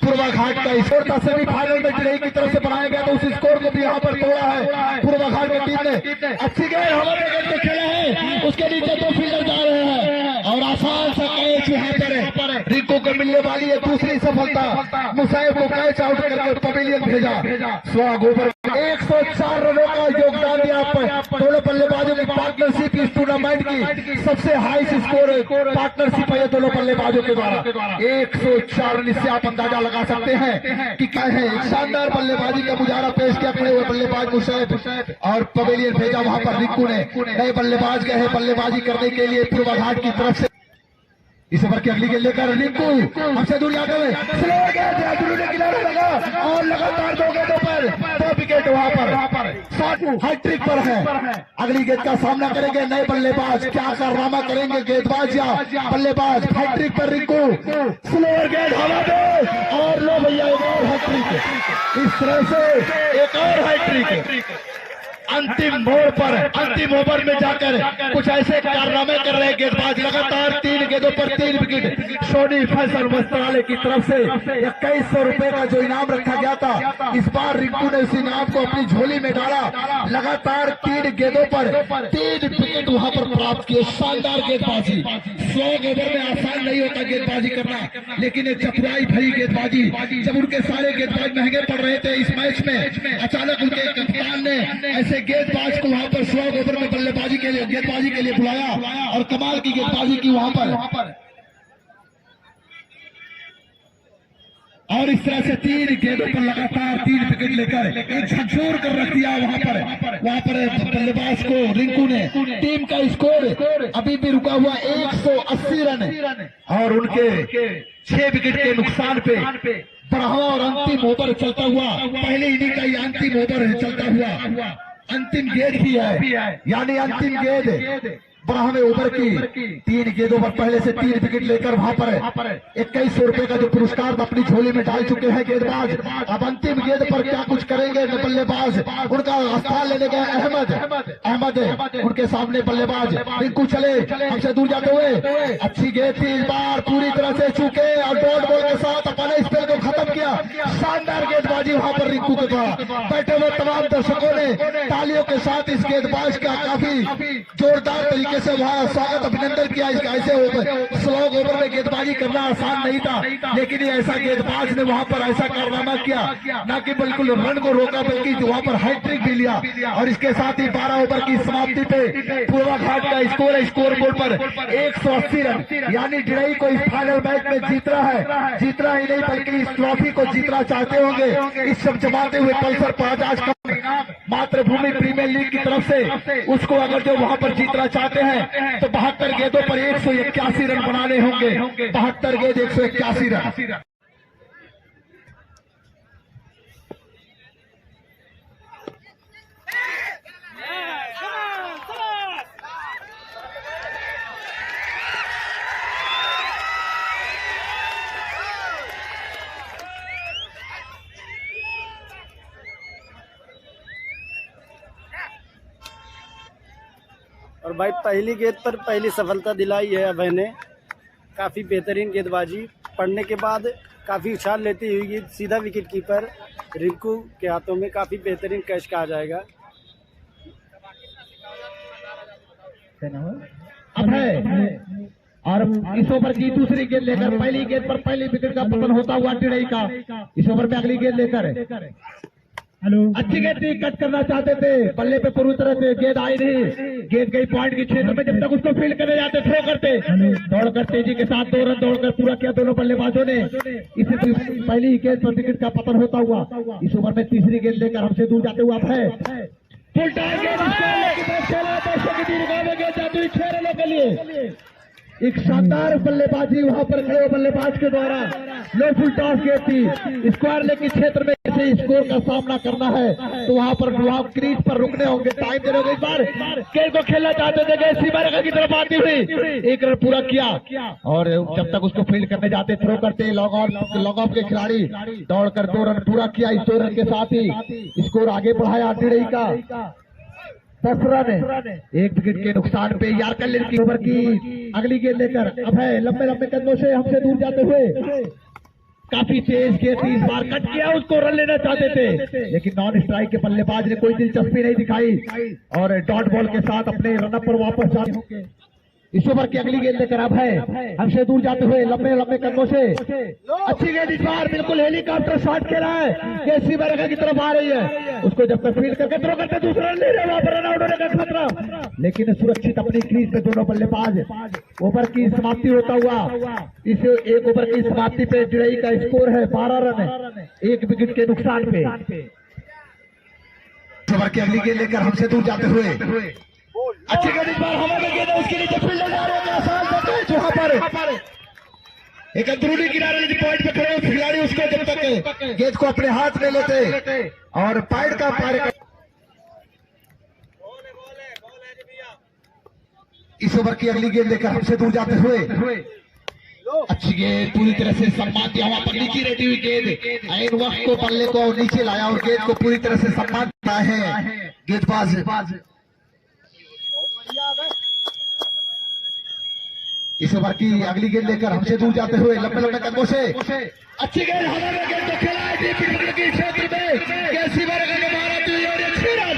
पूर्वा घाट का स्कोर था। सेमीफाइनल में टिड़ई की तरफ से बनाया गया तो उस स्कोर को भी यहाँ पर तोड़ा है पूर्वा घाट की टीम ने। अच्छी गेंद हवा में गेंद को खेला है, उसके नीचे 2 फील्डर जा रहे हैं और आसान सा कैच यहाँ पर रिंकू को मिलने वाली है दूसरी सफलता। मुसैब को कैच आउट करके पवेलियन भेजा। स्वाग ओवर 104 रनों का योगदान दिया दोनों बल्लेबाजों की पार्टनरशिप इस टूर्नामेंट की सबसे हाई स्कोर पार्टनरशिप है दोनों बल्लेबाजों के द्वारा। 104 रन, इससे आप अंदाजा लगा सकते हैं कि क्या है। एक शानदार बल्लेबाजी का मुजाहरा पेश किया खड़े हुए बल्लेबाज मुसैब और पवेलियन भेजा वहां पर रिंकू ने। नए बल्लेबाज गए हैं बल्लेबाजी करने के लिए पूर्वा घाट की तरफ से। इस ओवर की अगली गेंद लेकर रिंकू हमसे दूर जाते हुए स्लो गेंद ने किनारे लगा और लगातार 2 गेंदों पर 2 विकेट वहां पर हैट्रिक पर है। अगली गेंद का सामना करेंगे नए बल्लेबाज, क्या कारनामा करेंगे गेंदबाज या बल्लेबाज। हैट्रिक पर रिंकू, स्लोअर गेंद हवा में और लो भैया एक और हैट्रिक। इस तरह से एक और हैट्रिक अंतिम मोड़ पर अंतिम ओवर में जाकर कुछ ऐसे कारनामे कर रहे गेंदबाज। लगातार 3 गेंदों पर 3 विकेट। सोनी फैशन वस्त्रालय की तरफ से 2100 रुपए का जो इनाम रखा गया था, इस बार रिंकू ने उस इनाम को अपनी झोली में डाला। लगातार 3 गेंदों पर 3 विकेट वहां पर प्राप्त किए। शानदार गेंदबाजी। 100 ओवर में आसान नहीं होता गेंदबाजी करना, लेकिन एक चतुराई भरी गेंदबाजी। जब उनके सारे गेंदबाज महंगे पड़ रहे थे इस मैच में, अचानक उनके कप्तान ने ऐसे गेंदबाज को वहां पर 100 ओवर में बल्लेबाजी के लिए गेंदबाजी के लिए बुलाया और कमाल की गेंदबाजी की वहां पर। और इस तरह से 3 गेंदों पर लगातार 3 विकेट लेकर एक झकझोर कर रख दिया वहां पर बल्लेबाज को रिंकू ने। टीम का स्कोर अभी भी रुका हुआ 180 रन और उनके 6 विकेट के नुकसान पे बढ़ावा और अंतिम ओवर चलता हुआ, पहले इनिंग का ये अंतिम ओवर चलता हुआ अंतिम गेंद भी है, यानी अंतिम गेंद 12वें ओवर की 3 गेंदों पर पहले से 3 विकेट लेकर वहां पर 2100 रुपए का जो पुरस्कार अपनी झोली में डाल चुके हैं गेंदबाज। अब अंतिम गेंद पर क्या कुछ करेंगे बल्लेबाज। उनका स्थान लेने गए अहमद उनके सामने बल्लेबाज रिंकू चले हमसे दूर जाते हुए। अच्छी गेंद थी, इस बार पूरी तरह से चूके और डॉट बॉल के साथ अपने स्पेल को खत्म किया। शानदार गेंदबाजी वहां पर रिंकू के द्वारा। बैठे हुए तमाम दर्शकों ने तालियों के साथ इस गेंदबाज का काफी जोरदार तरीके से वहां स्वागत अभिनंदन किया। ऐसे स्लो ओवर में गेंदबाजी करना आसान नहीं था, लेकिन ये ऐसा गेंदबाज ने वहां पर ऐसा कारनामा किया, न कि बिल्कुल रन को रोका बल्कि वहां पर हैट्रिक भी लिया। और इसके साथ ही 12 ओवर की समाप्ति पे पूर्वा घाट का स्कोर बोर्ड पर 180 रन, यानी टिड़ई को इस फाइनल मैच में जीतना है। जीतना ही नहीं बल्कि इस ट्रॉफी को जीतना चाहते होंगे। इस सब जमाते हुए पल्सर 50 का मातृभूमि प्रीमियर लीग की तरफ से उसको अगर जो वहां पर जीतना चाहते हैं तो 72 गेंदों पर 181 रन बनाने होंगे। 72 गेंद 181 रन। और भाई पहली गेंद पर पहली सफलता दिलाई है अभय ने। काफ़ी बेहतरीन गेंदबाजी पड़ने के बाद काफ़ी उछाल लेती हुई गेंद सीधा विकेट कीपर रिंकू के हाथों में। काफ़ी बेहतरीन कैच कहा जाएगा। अभय और इस ओवर की दूसरी गेंद लेकर पहली गेंद पर पहली विकेट का पतन होता हुआ टिड़ई का। इस ओवर में अगली गेंद लेकर अच्छी गेंद थी, कट करना चाहते थे, बल्ले पे पूरी तरह से गेंद आई नहीं। गेंद गई पॉइंट के क्षेत्र में, जब तक उसको फील्ड करने जाते थ्रो करते, दौड़कर तेजी के साथ 2 रन दौड़कर पूरा किया दोनों बल्लेबाजों ने। इसे पहली गेंद पर विकेट का पतन होता हुआ इस ओवर में तीसरी गेंद लेकर हमसे दूर जाते हुए है फुल टाइम गेंद 6 रनों के लिए। एक शानदार बल्लेबाजी वहां पर खड़े बल्लेबाज के द्वारा। लो फुल टॉस गेंद थी, स्क्वायर लेग के क्षेत्र में से स्कोर का सामना करना है तो वहां पर आप क्रीज पर रुकने होंगे, टाइम देने होंगे। इस बार गेंद को खेलना चाहते थे, गेंद सीमा रेखा की तरफ आती हुई 1 रन पूरा किया और जब तक उसको फील्ड करने जाते थ्रो करते लॉग ऑफ के खिलाड़ी दौड़कर 2 रन पूरा किया। इस 2 रन के साथ ही स्कोर आगे बढ़ाया टिड़ई का। 10 रन, 1 विकेट के नुकसान पे यार्करलिन की ओवर की अगली गेंद लेकर अभय लंबे लंबे कदमों से हमसे दूर जाते हुए काफी तेज गेंद थी, इस बार कट किया, उसको रन लेना चाहते थे लेकिन नॉन स्ट्राइक के बल्लेबाज ने कोई दिलचस्पी नहीं दिखाई और डॉट बॉल के साथ अपने रनअप पर वापस जाते होंगे। इस ओवर की अगली गेंद लेकर अभय हमसे दूर जाते हुए लंबे लंबे कदमों से अच्छी गेंद, इस बार बिल्कुल हेलीकॉप्टर शॉट खेला है, केसी बरगा की तरफ आ रही है, उसको जब तक फील्ड करके थ्रो करते दूसरा ले रहे वहां पर रन आउट होने का खतरा, लेकिन सुरक्षित अपनी क्रीज पे दोनों बल्लेबाज। ओवर की समाप्ति होता हुआ इस एक ओवर की समाप्ति पे जुड़ई का स्कोर है 12 रन, 1 विकेट के नुकसान पे। ओवर की अगली गेंद लेकर हमसे दूर जाते हुए अच्छी गेंद, इस बार हवा में गेंद है, उसके नीचे फील्डर जा रहे हैं, आसान कैच वहां पर एक अंदरूनी किनारे पॉइंट पे खड़े खिलाड़ी उसको जब तक गेंद को अपने हाथ में लेते और पैड का पार इस ओवर की अगली गेंद लेकर हमसे दूर जाते हुए अच्छी गेंद पूरी तरह से सम्मान दिया, वहां पर नीचे रहती हुई गेंद ऐन वक्त को बल्ले को नीचे लाया और गेंद को पूरी तरह से सम्मान दिया है गेंदबाज। इस ओवर की अगली गेंद लेकर हमसे दूर जाते हुए लंबे लंबे कदमों से अच्छी गेंद हवा में गेंद को खेला है डीप विकेट के क्षेत्र में, केसी बरगा ने मारा और 6 रन।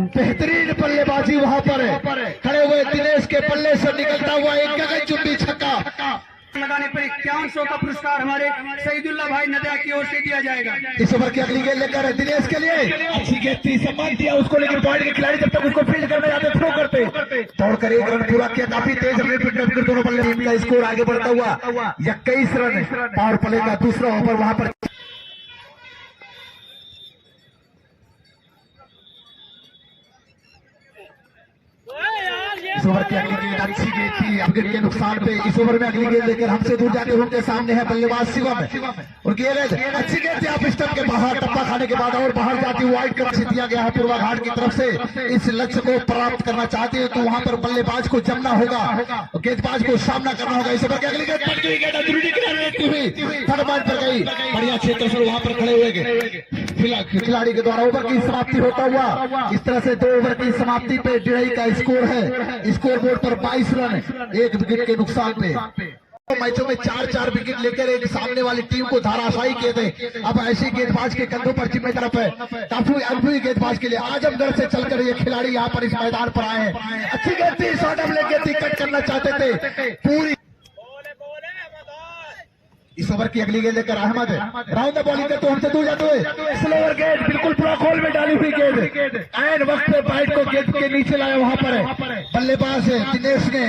बेहतरीन बल्लेबाजी वहां पर खड़े हुए दिनेश के पल्ले से निकलता हुआ एक गगनचुंबी छक्का लगाने पर 5100 का पुरस्कार हमारे सईदुल्लाह भाई नदिया की ओर से दिया जाएगा। इस ओवर की अगली गेंद लेकर दिनेश के लिए अच्छी गेंद थी, सम्मान दिया उसको, लेकिन पॉइंट के खिलाड़ी जब तक उसको फील्ड करने जाते थ्रो करते दौड़कर 1 रन पूरा किया, काफी तेज रन दोनों बल्ले टीम का स्कोर आगे बढ़ता हुआ 21 रन। पावर प्ले का दूसरा ओवर वहां पर इस ओवर की अगली गेंद अच्छी गेंद थी, विकेट के नुकसान पे। इस ओवर में अगली गेंद लेकर हमसे दूर जाते उनके सामने है बल्लेबाज शिवम, उनकी गेंद अच्छी गेंद थी, आप स्टंप के बाहर टप्पा खाने के बाद और बाहर जाती हुई वाइड कवर से दिया गया है पूर्वाघाट की तरफ से। इस लक्ष्य को प्राप्त करना चाहते हो तो वहां पर बल्लेबाज को जमना होगा, गेंदबाज को सामना करना होगा। इस ओवर की अगली गेंद पट गई, गेंद अंदरूनी किनारे लेती हुई थर्ड मैच पर गई, बढ़िया क्षेत्र से वहां पर खड़े हुए खिलाड़ी के द्वारा ओवर की समाप्ति होता हुआ इस तरह से 2 ओवर की समाप्ति पे डिड़ई का स्कोर है, स्कोर बोर्ड पर 22 रन, 1 विकेट के नुकसान पे। मैचों में 4-4 विकेट लेकर एक सामने वाली टीम को धाराशायी किए थे। अब ऐसी गेंदबाज के कंधों पर जिम्मेदार है काफी अनुभवी गेंदबाज के लिए आजमगढ़ से चलकर ये खिलाड़ी यहाँ पर इस मैदान पर आए हैं। अच्छी गेंद थी, शॉर्ट ऑफ लेग गेंद थी, कट करना चाहते थे पूरी। इस ओवर की अगली गेंद लेकर अहमद राउंड द बॉलिंग करते हमसे दूर जाते हुए स्लोअर गेंद, बिल्कुल ब्लॉक होल में डाली हुई गेंद, एंड वक्त पे बैट को गेंद के नीचे लाया, वहां पर बल्लेबाज दिनेश ने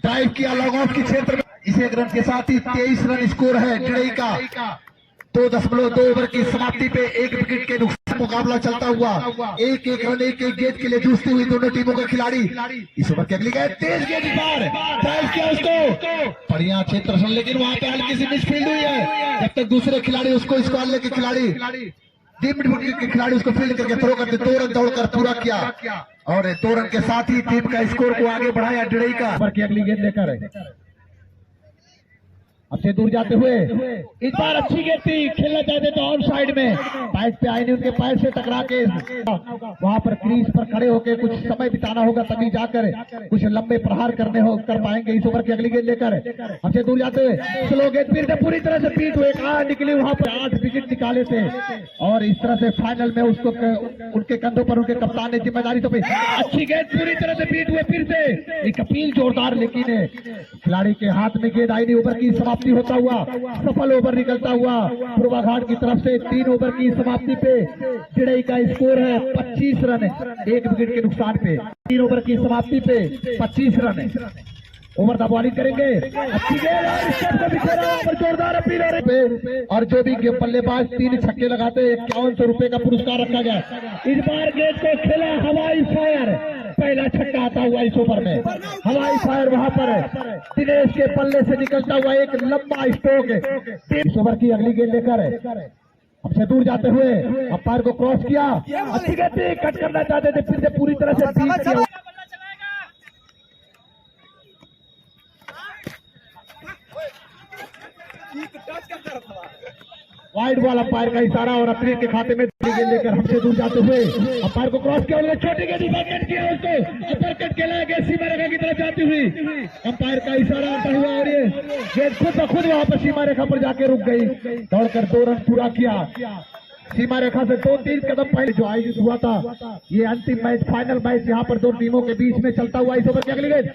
ड्राइव किया लॉन्ग ऑफ की क्षेत्र में। इस 1 रन के साथ ही 23 रन स्कोर है डिड़ई का। 2.2 ओवर की समाप्ति पे 1 विकेट के नुकसान मुकाबला चलता हुआ 1-1 रन 1-1 गेंद के लिए जूझती हुई दोनों टीमों के खिलाड़ी। इस ओवर की अगली गेंद तेज गेंद पार ड्राइव किया उसको, बढ़िया क्षेत्र से, लेकिन वहां पे हल्की सी मिसफील्ड हुई है। जब तक दूसरे खिलाड़ी उसको स्क्वायर के खिलाड़ी डीप विकेट के खिलाड़ी उसको फील्ड करके थ्रो करते 2 रन दौड़कर पूरा किया और 2 रन के साथ ही टीम का स्कोर को आगे बढ़ाया डिड़ई का। ओवर की अगली गेंद लेकर अब से दूर जाते हुए इस बार अच्छी गेंद थी, खेलना चाहते थे ऑन साइड में, पैड पे आए उनके पैर से टकरा के वहां पर क्रीज पर खड़े होकर कुछ समय बिताना होगा, तभी जाकर कुछ लंबे प्रहार कर पाएंगे। इस ओवर की अगली गेंद लेकर हमसे दूर जाते हुए स्लो गेंद फिर से पूरी तरह से पीट हुए कहां निकली, वहां पर 8 विकेट निकाले थे और इस तरह से फाइनल में उसको उनके कंधों पर उनके कप्तान ने जिम्मेदारी तो अच्छी गेंद पूरी तरह से पीट हुए, फिर से एक अपील जोरदार, लेकिन खिलाड़ी के हाथ में गेंद आई नहीं। ओवर की समाप्ति होता हुआ सफल ओवर निकलता हुआ पूर्वाघाट की तरफ से 3 ओवर की समाप्ति पे डिड़ई का स्कोर है 25 रन, 1 विकेट के नुकसान पे। 3 ओवर की समाप्ति पे 25 रन। ओवर द बॉलिंग करेंगे, अच्छी गेंद और जोरदार अपील और जो भी बल्लेबाज 3 छक्के लगाते 5100 रुपए का पुरस्कार रखा गया। इस बार गेंद को खेला हवाई फायर, पहला छक्का आता हुआ इस ओवर में, हवाई फायर वहां पर दिनेश के पल्ले से निकलता हुआ एक लंबा स्ट्रोक। इस ओवर की अगली गेंद लेकर हमसे दूर जाते हुए अंपायर को क्रॉस किया, अच्छी गेंद कट करना चाहते थे, फिर से पूरी तरह से बीट किया। वाइड बॉल अंपायर का इशारा और अपने के खाते में गेंद लेकर हमसे दूर जाते हुए अंपायर को क्रॉस किया, छोटी गेंद कट किया, उसको अपर कट के लाया गया सीमा रेखा की तरफ जाती हुई। अंपायर का इशारा आता हुआ और ये गेंद खुद ब खुद वहां पर सीमा रेखा पर जाके रुक गई। दौड़कर 2 रन पूरा किया। सीमा रेखा से 2-3 कदम पहले जो आयोजित हुआ था ये अंतिम मैच, फाइनल मैच यहाँ पर 2 टीमों के बीच में चलता हुआ। इस ओवर की अगली गेंद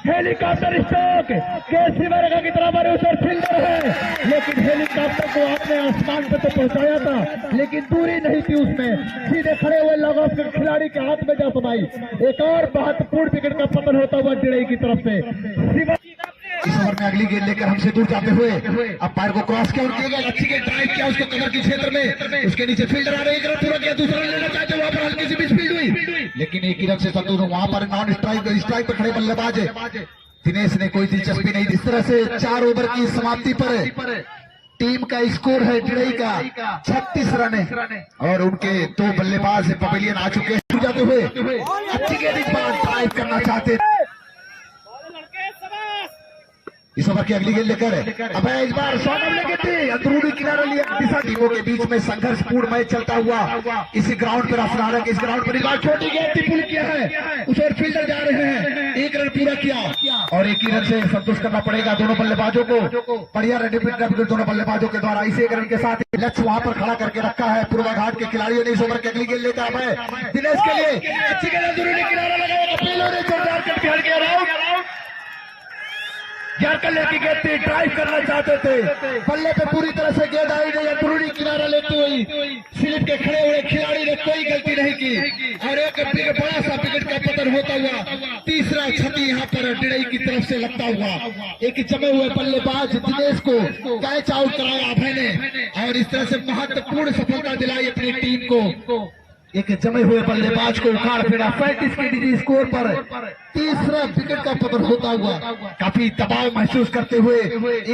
हेलीकॉप्टर स्ट्रोक के सीमा रेखा की तरफ और फील्डर है, लेकिन हेलीकॉप्टर को आपने आसमान पे तो पहुंचाया था लेकिन दूरी नहीं थी उसमें, सीधे खड़े हुए लॉग ऑफ के खिलाड़ी के हाथ में जा समाई। एक और महत्वपूर्ण विकेट का पतन होता हुआ डिड़ई की तरफ से। इस ओवर में अगली गेंद लेकर हमसे दूर जाते हुए अंपायर को क्रॉस किया और किया गया, अच्छी गेंद ड्राइव किया उसको कवर के क्षेत्र में, उसके नीचे फील्डर आ रहे, एक रन पूरा किया, दूसरा रन लेना चाहते वहां पर हल्की सी मिसफील्ड हुई, लेकिन एक ही रन से संतोष वहां पर नॉन स्ट्राइक पर खड़े बल्लेबाज दिनेश ने कोई दिलचस्पी नहीं दी। इस तरह से 4 ओवर की समाप्ति पर टीम का स्कोर है डिड़ई का 36 रन है और उनके 2 बल्लेबाज पवेलियन आ चुके हैं। जाते हुए अच्छी गेंद इस बार ड्राइव करना चाहते इस ओवर की अगली गेंद लेकर अब इस बार स्वागत लेके थी अंदरूनी किनारा लिया। दिशा टीमों के बीच में संघर्षपूर्ण मैच चलता हुआ इसी ग्राउंड पर अफराना के इस ग्राउंड पर इस बार छोटी गेंद थी, पुल किया है, उस ओर फील्डर जा रहे हैं, 1 रन पूरा किया और 1 ही रन से संतुष्ट करना पड़ेगा दोनों बल्लेबाजों को। बढ़िया रन दोनों बल्लेबाजों के द्वारा इस 1 रन के साथ लक्ष्य वहां पर खड़ा करके रखा है पूर्वाघाट के खिलाड़ियों ने। इस ओवर की अगली गेंद लेकर अब दिनेश के लिए अच्छी गेंद अंदरूनी किनारा लगाया, अपीलों ने जोरदार करके हट गया, यार्कर लेके गेंद थी, ड्राइव करना चाहते थे, बल्ले पे पूरी तरह से गेंद आई नहीं, अंदरूनी किनारा लेते हुई स्लिप के खड़े हुए खिलाड़ी ने कोई गलती नहीं की और एक बड़ा सा विकेट का पतन होता हुआ। तीसरा क्षति यहाँ पर डिड़ई की तरफ से लगता हुआ। एक जमे हुए बल्लेबाज दिनेश को कैच आउट कराया अभय ने और इस तरह से महत्वपूर्ण सफलता दिलाई अपनी टीम को। एक जमे हुए बल्लेबाज को उखाड़ फेरा 35 के डीजी स्कोर पर तीसरा विकेट का पतन होता हुआ। काफी दबाव महसूस करते हुए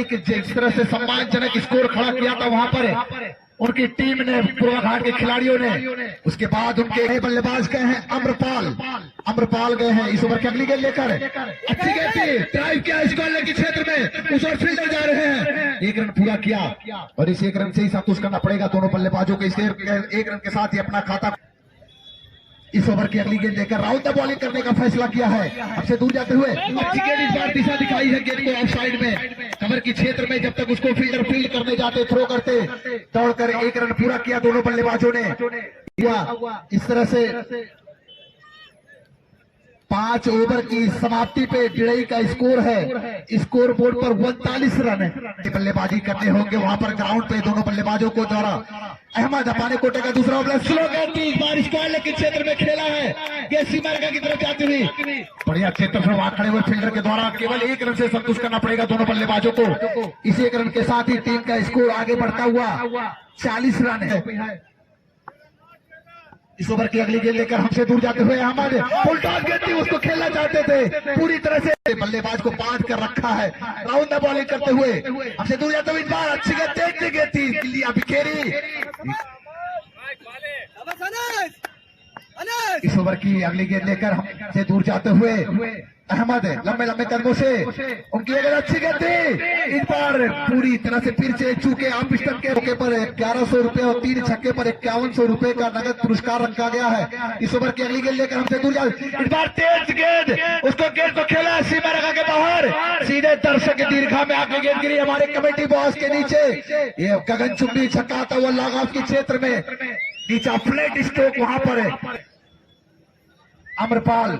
एक जिस तरह से सम्मानजनक स्कोर खड़ा किया था वहां पर उनकी टीम ने पूर्वाघाट के खिलाड़ियों ने। उसके बाद उनके बल्लेबाज गए हैं अम्रपाल गए हैं इस ओवर की अगली गेंद लेकर अच्छी गेंद थी, ड्राइव किया स्क्वायर के क्षेत्र में, उस ओर फील्डर जा रहे हैं, 1 रन पूरा किया और इस 1 रन से ही संतुष्ट करना पड़ेगा दोनों बल्लेबाजों को। इस 1 रन के साथ ही अपना खाता। इस ओवर की अगली गेंद लेकर राउंड द बॉलिंग करने का फैसला किया है। हमसे दूर जाते हुए अच्छी गेंद इस बार दिशा दिखाई है गेंद को ऑफ साइड में, कवर के क्षेत्र में, जब तक उसको फील्डर फील्ड करने जाते थ्रो करते दौड़कर 1 रन पूरा किया दोनों बल्लेबाजों ने। इस तरह से 5 ओवर की समाप्ति पे डिड़ई का स्कोर है, स्कोर बोर्ड पर 39 रन है। बल्लेबाजी करने होंगे वहां पर ग्राउंड पे दोनों बल्लेबाजों को द्वारा। अहमद अपाने कोटे का दूसरा ओवर स्लो गेंद इस बार स्क्वायर के क्षेत्र में खेला है, गेंद सीमा रेखा की तरफ जाती हुई बढ़िया क्षेत्र से वहां खड़े हुए फील्डर के द्वारा केवल 1 रन से संतुष्ट करना पड़ेगा दोनों बल्लेबाजों को। इस 1 रन के साथ ही टीम का स्कोर आगे बढ़ता हुआ 40 रन है। इस ओवर की अगली गेंद लेकर हमसे दूर जाते हुए अहमद फुल टॉस गेंद थी, उसको खेलना चाहते थे, पूरी तरह से बल्लेबाज को बांध कर रखा है राउंड द बॉलिंग करते हुए। हमसे दूर जाते हुए इस बार अच्छी गेंद तेज गेंद थी, गिल्लियां बिखेरी। इस ओवर की अगली गेंद लेकर हमसे दूर जाते हुए अहमद लंबे लंबे कदमों से उनकी एक अच्छी गेंद थी, इस बार पूरी तरह से फिर से चूके आप पिस्टन के मौके पर 1100 रुपए और 3 छक्के पर 5100 रुपए का नगद पुरस्कार रखा गया है। इस ओवर की अगली गेंद लेकर हमसे दूर जाते इस बार तेज गेंद, उसको गेंद को खेला सीमा रेखा के बाहर, सीधे दर्शक की दीर्घा में आके गेंद गिरी हमारे कमेटी बॉस के नीचे। ये गगनचुंबी छक्का था वो लॉग ऑफ के क्षेत्र में, नीचा फ्लैट स्ट्रोक वहां पर है। अमरपाल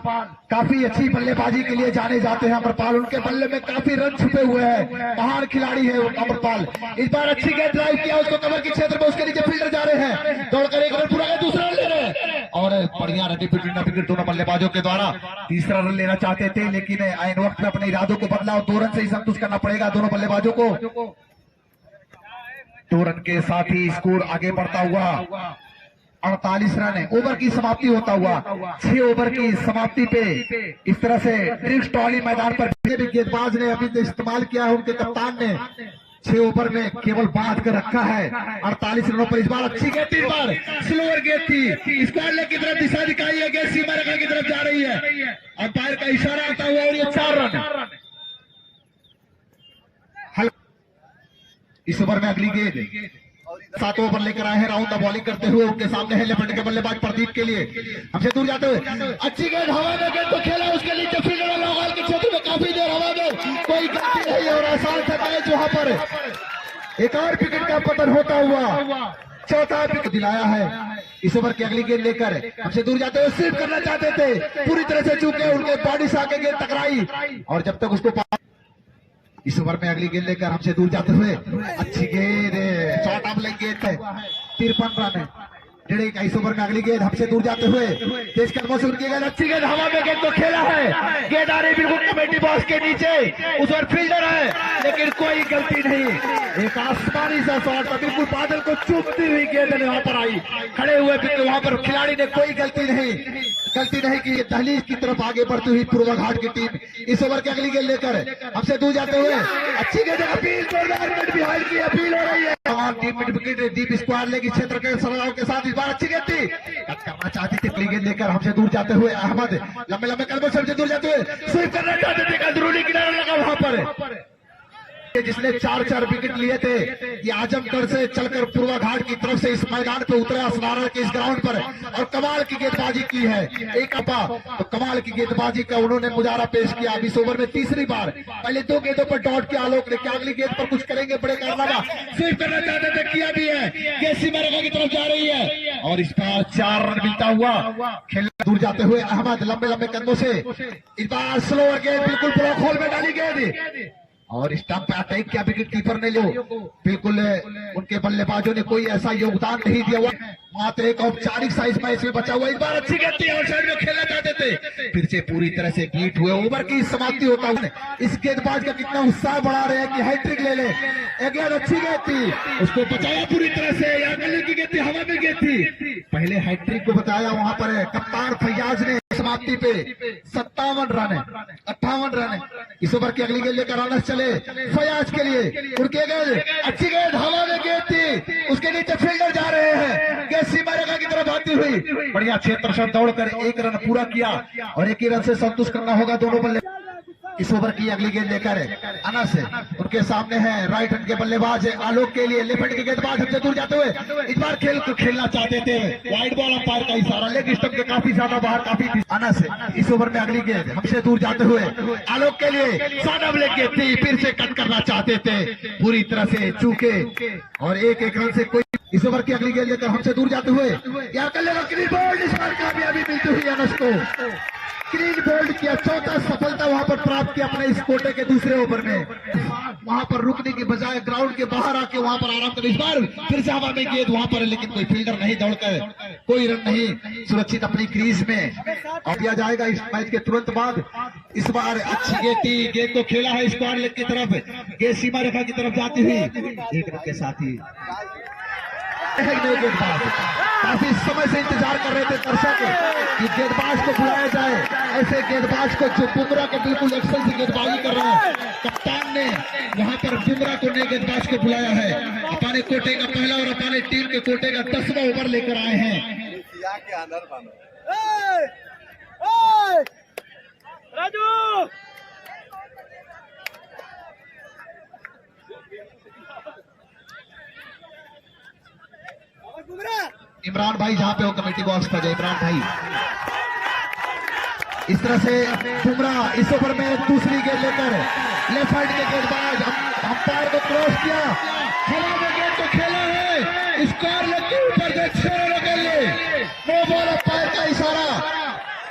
काफी अच्छी बल्लेबाजी के लिए जाने जाते हैं अमरपाल, उनके बल्ले में काफी रन छुपे हुए हैं, महान खिलाड़ी है अमरपाल। इस बार अच्छी गेंद ड्राइव किया, उसको कवर के क्षेत्र में, उसके नीचे फील्डर जा रहे हैं, दौड़कर 1 रन पूरा, दूसरा रन ले रहे हैं और बढ़िया रन दोनों बल्लेबाजों के द्वारा। तीसरा रन लेना चाहते थे लेकिन आइन वक्त में अपने इरादों को बदला और 2 रन से ही संतुष्ट करना पड़ेगा दोनों बल्लेबाजों को। 2 रन के साथ ही स्कोर आगे बढ़ता हुआ 48 रन है। ओवर की समाप्ति होता हुआ 6 ओवर की समाप्ति पे इस तरह से ट्रिक्स टॉली मैदान पर भी गेंदबाज ने अभी इस्तेमाल किया है, उनके कप्तान ने 6 ओवर में केवल बांध कर रखा है 48 रनों पर। इस बार अच्छी गेंद थी, इस बार स्लोअर गेंद थी, स्क्वायर लेग की तरफ दिशा दिखाई है, गेंद सीमा रेखा की तरफ जा रही है, अंपायर का इशारा आता हुआ और ये 4 रन। इस ओवर में अगली गेंद 7 ओवर लेकर आए हैं राउंड द बॉलिंग करते हुए। उनके सामने है लेफ्ट के बल्लेबाज प्रदीप के लिए हमसे दूर जाते हुए अच्छी गेंद हवा में गेंद को खेला, उसके नीचे फील्डर लॉगल के क्षेत्र में काफी देर हवा में, कोई गलती नहीं और आसान था मैच। वहां पर एक और विकेट का पतन होता हुआ चौथा विकेट दिलाया है। इस ओवर की अगली गेंद लेकर हमसे दूर जाते हुए स्वीप करना चाहते थे, पूरी तरह से चूके उनके बॉडी से आके गेंद टकराई और जब तक उसको इस ओवर में अगली गेंद लेकर हमसे दूर जाते हुए अच्छी गेंद शॉर्ट ऑफ लेग गेंद है 53 रन डेढ़। इस ओवर में अगली गेंद हमसे दूर जाते हुए तेज कदमों से उनकी गेंद अच्छी गेंद हवा में गेंद को खेला है, गेंद आ रही बिल्कुल कमेटी बॉक्स के नीचे, उस पर फील्डर है लेकिन कोई गलती नहीं, एक आसमानी सा शॉट था बिल्कुल बादल को चूमती हुई गेंद वहां पर आई, खड़े हुए बिल्कुल वहां पर खिलाड़ी ने कोई गलती नहीं की। दहलीज की तरफ आगे बढ़ती हुई पूर्वा घाट की टीम इस ओवर की अगली गेंद लेकर हमसे दूर जाते हुए अच्छी गेंद अपील की अपील हो रही है। टीम विकेट दीप स्क्वायर लेगी क्षेत्र के सरदारों के साथ, इस बार अच्छी गेंद थी, कट करना चाहती थी, अगली गेंद लेकर हमसे दूर जाते हुए अहमद लंबे लंबे कदमों से हमसे दूर जाते हुए स्वीप करना चाहते थे, अंदरूनी किनारा लगा वहां पर जिसने 4 विकेट लिए थे। ये आजमगढ़ से चलकर पूर्वा घाट की तरफ से इस मैदान पे उतरे असनारा के इस ग्राउंड पर और कमाल की गेंदबाजी की है। एक अपा तो कमाल की गेंदबाजी का उन्होंने मुजाहरा पेश किया। अब इस ओवर में तीसरी बार, पहले 2 गेंदों पर डॉट किया आलोक ने, क्या अगली गेंद पर कुछ करेंगे बड़े कारनामा, स्वीप करना चाहते थे, किया भी है, केसी मरेगा की तरफ जा रही है और इस बार 4 रन मिलता हुआ खेलना दूर जाते हुए अहमद लंबे लंबे कदमों से इस बार स्लोअर गेंद बिल्कुल ब्लॉक होल में डाली गेंद और स्टंप पे अटैक किया, विकेट कीपर ने बिल्कुल उनके बल्लेबाजों ने कोई ऐसा योगदान नहीं दिया हुआ, मात्र एक औपचारिक साइज मैच में बचा हुआ। इस बार अच्छी गेंद थी और साइड में खेलना चाहते थे, फिर से पूरी तरह से बीट हुए, ओवर की समाप्ति होता हुआ इस गेंदबाज का कितना उत्साह बढ़ा रहे हैं कि हैट्रिक ले ले। एक गेंद अच्छी गेंद थी, उसको बचाया पूरी तरह से, यहाँ गले की गेंद थी, हवा में गेंद थी, पहले हैट्रिक को बताया वहां पर कप्तान फैयाज ने। समाप्ति पे 57 रन है, 58 रन है। इस ओवर की अगली गेंद लेकर रनर्स चले फयाज के लिए, उनके गेंद अच्छी गेंद हवा में गेंद थी, उसके नीचे फील्डर जा रहे हैं, गेंद सीमा रेखा की तरफ आती हुई बढ़िया क्षेत्र से दौड़कर 1 रन पूरा किया और 1 ही रन से संतुष्ट करना होगा दोनों बल्ले। इस ओवर की अगली गेंद लेकर अनस उनके सामने है राइट हैंड के बल्लेबाज आलोक के लिए, लेफ्ट हैंड के गेंदबाज हमसे दूर जाते हुए इस बार खेल को खेलना चाहते थे, वाइड बॉल अंपायर का इशारा, लेग स्टंप के काफी ज्यादा बाहर, काफी अनस इस ओवर में अगली गेंद हमसे दूर जाते हुए आलोक के लिए सादा लेग गेंद थी, फिर से कट करना चाहते थे, पूरी तरह से चूके और 1-1 रन से कोई। इस ओवर की अगली गेंद लेकर हमसे दूर जाते हुए क्या कर लेगा क्लीन बोल्ड, इस बार कामयाबी मिलती हुई अनस को, क्लीन बोल्ड किया, चौथा सफलता वहां पर प्राप्त किया अपने इस कोटे के दूसरे ओवर में, वहां पर रुकने की बजाय ग्राउंड के बाहर आके वहां पर आराम कर, इस बार फिर से हवा में गेंद वहां पर, लेकिन कोई फील्डर नहीं दौड़कर कोई रन नहीं, सुरक्षित अपनी क्रीज में और दिया जाएगा। इस मैच के तुरंत बाद इस बार अच्छी गेंद थी, गेंद को खेला है स्क्वायर लेग की तरफ, गेंद सीमा रेखा की तरफ जाती हुई 1 रन के साथ ही गेंदबाज काफी समय से इंतजार कर रहे थे दर्शक कि गेंदबाज को बुलाया जाए, ऐसे गेंदबाज को जो बुमराह के बिल्कुल एक्सल से गेंदबाजी कर रहे हैं, कप्तान ने यहाँ पर बुमराह को नए गेंदबाज को बुलाया है, अपने कोटे का पहला और अपने टीम के कोटे का 10वां ओवर लेकर आए हैं। राजू इमरान भाई जहां पे हो कमेटी बॉक्स पर जाए, इमरान भाई इस तरह से बुमराह इस ओवर में दूसरी गेंद लेकर लेफ्ट साइड के गेंदबाज अंपायर को क्रॉस किया, हवा में गेंद को खेला है, स्क्वायर लेग के ऊपर से 6 रन के लिए नो बॉल, अंपायर का इशारा,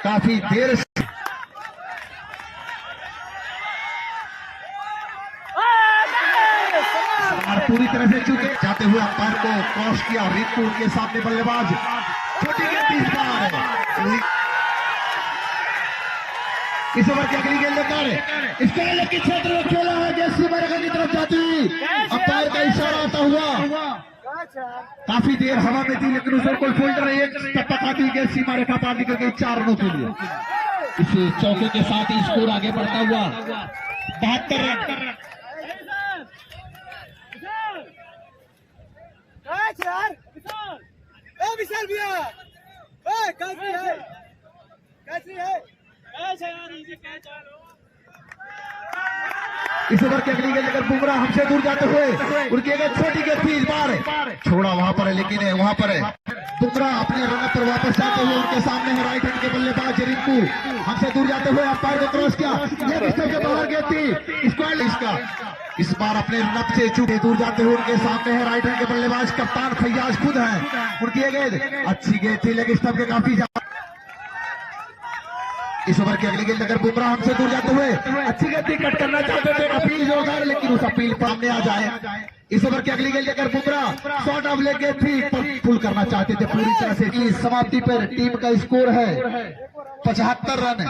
काफी देर से पूरी तरह से चूके जाते हुए अंपायर को क्रॉस किया, रिंकू के सामने बल्लेबाज छोटी गेंद 30 बार। इस ओवर की अगली गेंद लेकर इसके लेग के क्षेत्र में खेला है, गेंद सीमा रेखा की तरफ जाती, अंपायर का इशारा आता हुआ, काफी देर हवा में थी लेकिन उस पर कोई फील्डर नहीं, एक टप्पा खाती गेंद सीमा रेखा पार निकल गई 4 रनों के लिए। इस चौके के साथ ही स्कोर आगे बढ़ता हुआ 72 रन। विशाल भैया कैसी है, कैसी है, कैसे यार इजी कैच इस ओवर की अगली गेंद लेकर बुमराह हमसे दूर जाते हुए उनकी एक छोटी गेंद थी, इस बार छोड़ा वहां पर है, लेकिन वहां पर है बुमराह अपने रन पर वापस जाते हुए उनके सामने है राइट हैंड के बल्लेबाज रिंकू, हमसे दूर जाते हुए अंपायर को क्रॉस किया, लेग स्टंप के बाहर गेंद थी, स्क्वायर इसका इस बार अपने रन से चूके दूर जाते हुए उनके सामने है राइट हैंड के बल्लेबाज कप्तान फैयाज खुद हैं, उनकी ये गेंद अच्छी गेंद थी, लेग स्टंप के काफी इस ओवर की अगली गेंद अगर बुमराह हमसे दूर जाते हुए अच्छी गेंद थी, कट करना चाहते थे, अपील जोरदार, लेकिन उस अपील पर सामने आ जाए। इस ओवर की अगली गेंद अगर बुमराह शॉर्ट ऑफ लेग गेंद थी, पर फुल करना चाहते थे पूरी तरह से। इस समाप्ति पर टीम का स्कोर है 75 रन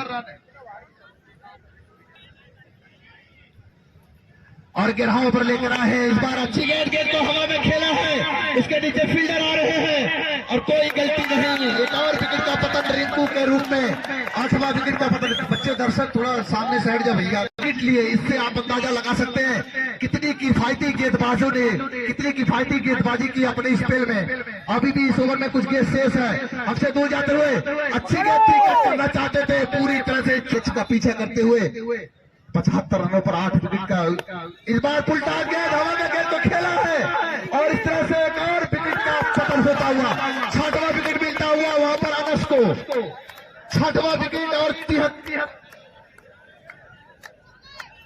और 11 ओवर लेकर आए हैं। इस बार अच्छी गेंद को हवा में खेला है, इसके नीचे फील्डर आ रहे हैं और कोई गलती नहीं, एक और विकेट का पतन रिंकू के रूप में, 8वां विकेट का पतन। बच्चे दर्शक थोड़ा सामने साइड जा भैया, विकेट लिए, इससे आप अंदाजा लगा सकते हैं कितनी किफायती गेंदबाजों ने कितनी किफायती गेंदबाजी की अपने स्पेल में। अभी भी इस ओवर में कुछ गेंद शेष है, हमसे दूर जाते हुए अच्छी गेंद थी, कट करना चाहते थे, पूरी तरह से पिच का पीछे करते हुए 75 रनों पर 8 विकेट का इस बार फुल टार गेंद हवा में गेंद को खेला है और इस तरह से एक और विकेट का पतन होता हुआ 6वां विकेट मिलता हुआ वहां पर अनस को, 6वां विकेट और 73।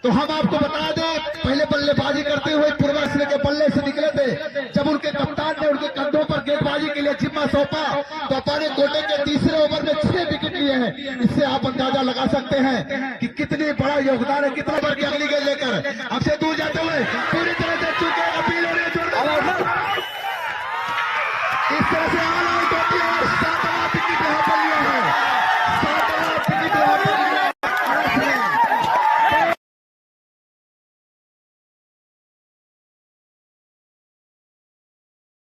तो हम आपको बता दें, पहले बल्लेबाजी करते हुए पूर्वाश्रय के बल्ले से निकले थे, जब उनके कप्तान ने उनके कंधों पर गेंदबाजी के लिए जिम्मा सौंपा तो अपने कोटे के तीसरे ओवर में 6 विकेट लिए हैं। इससे आप अंदाजा लगा सकते हैं कि कितनी बड़ा योगदान है। कितना ओवर की अगली गेंद लेकर हमसे दूर जाते हुए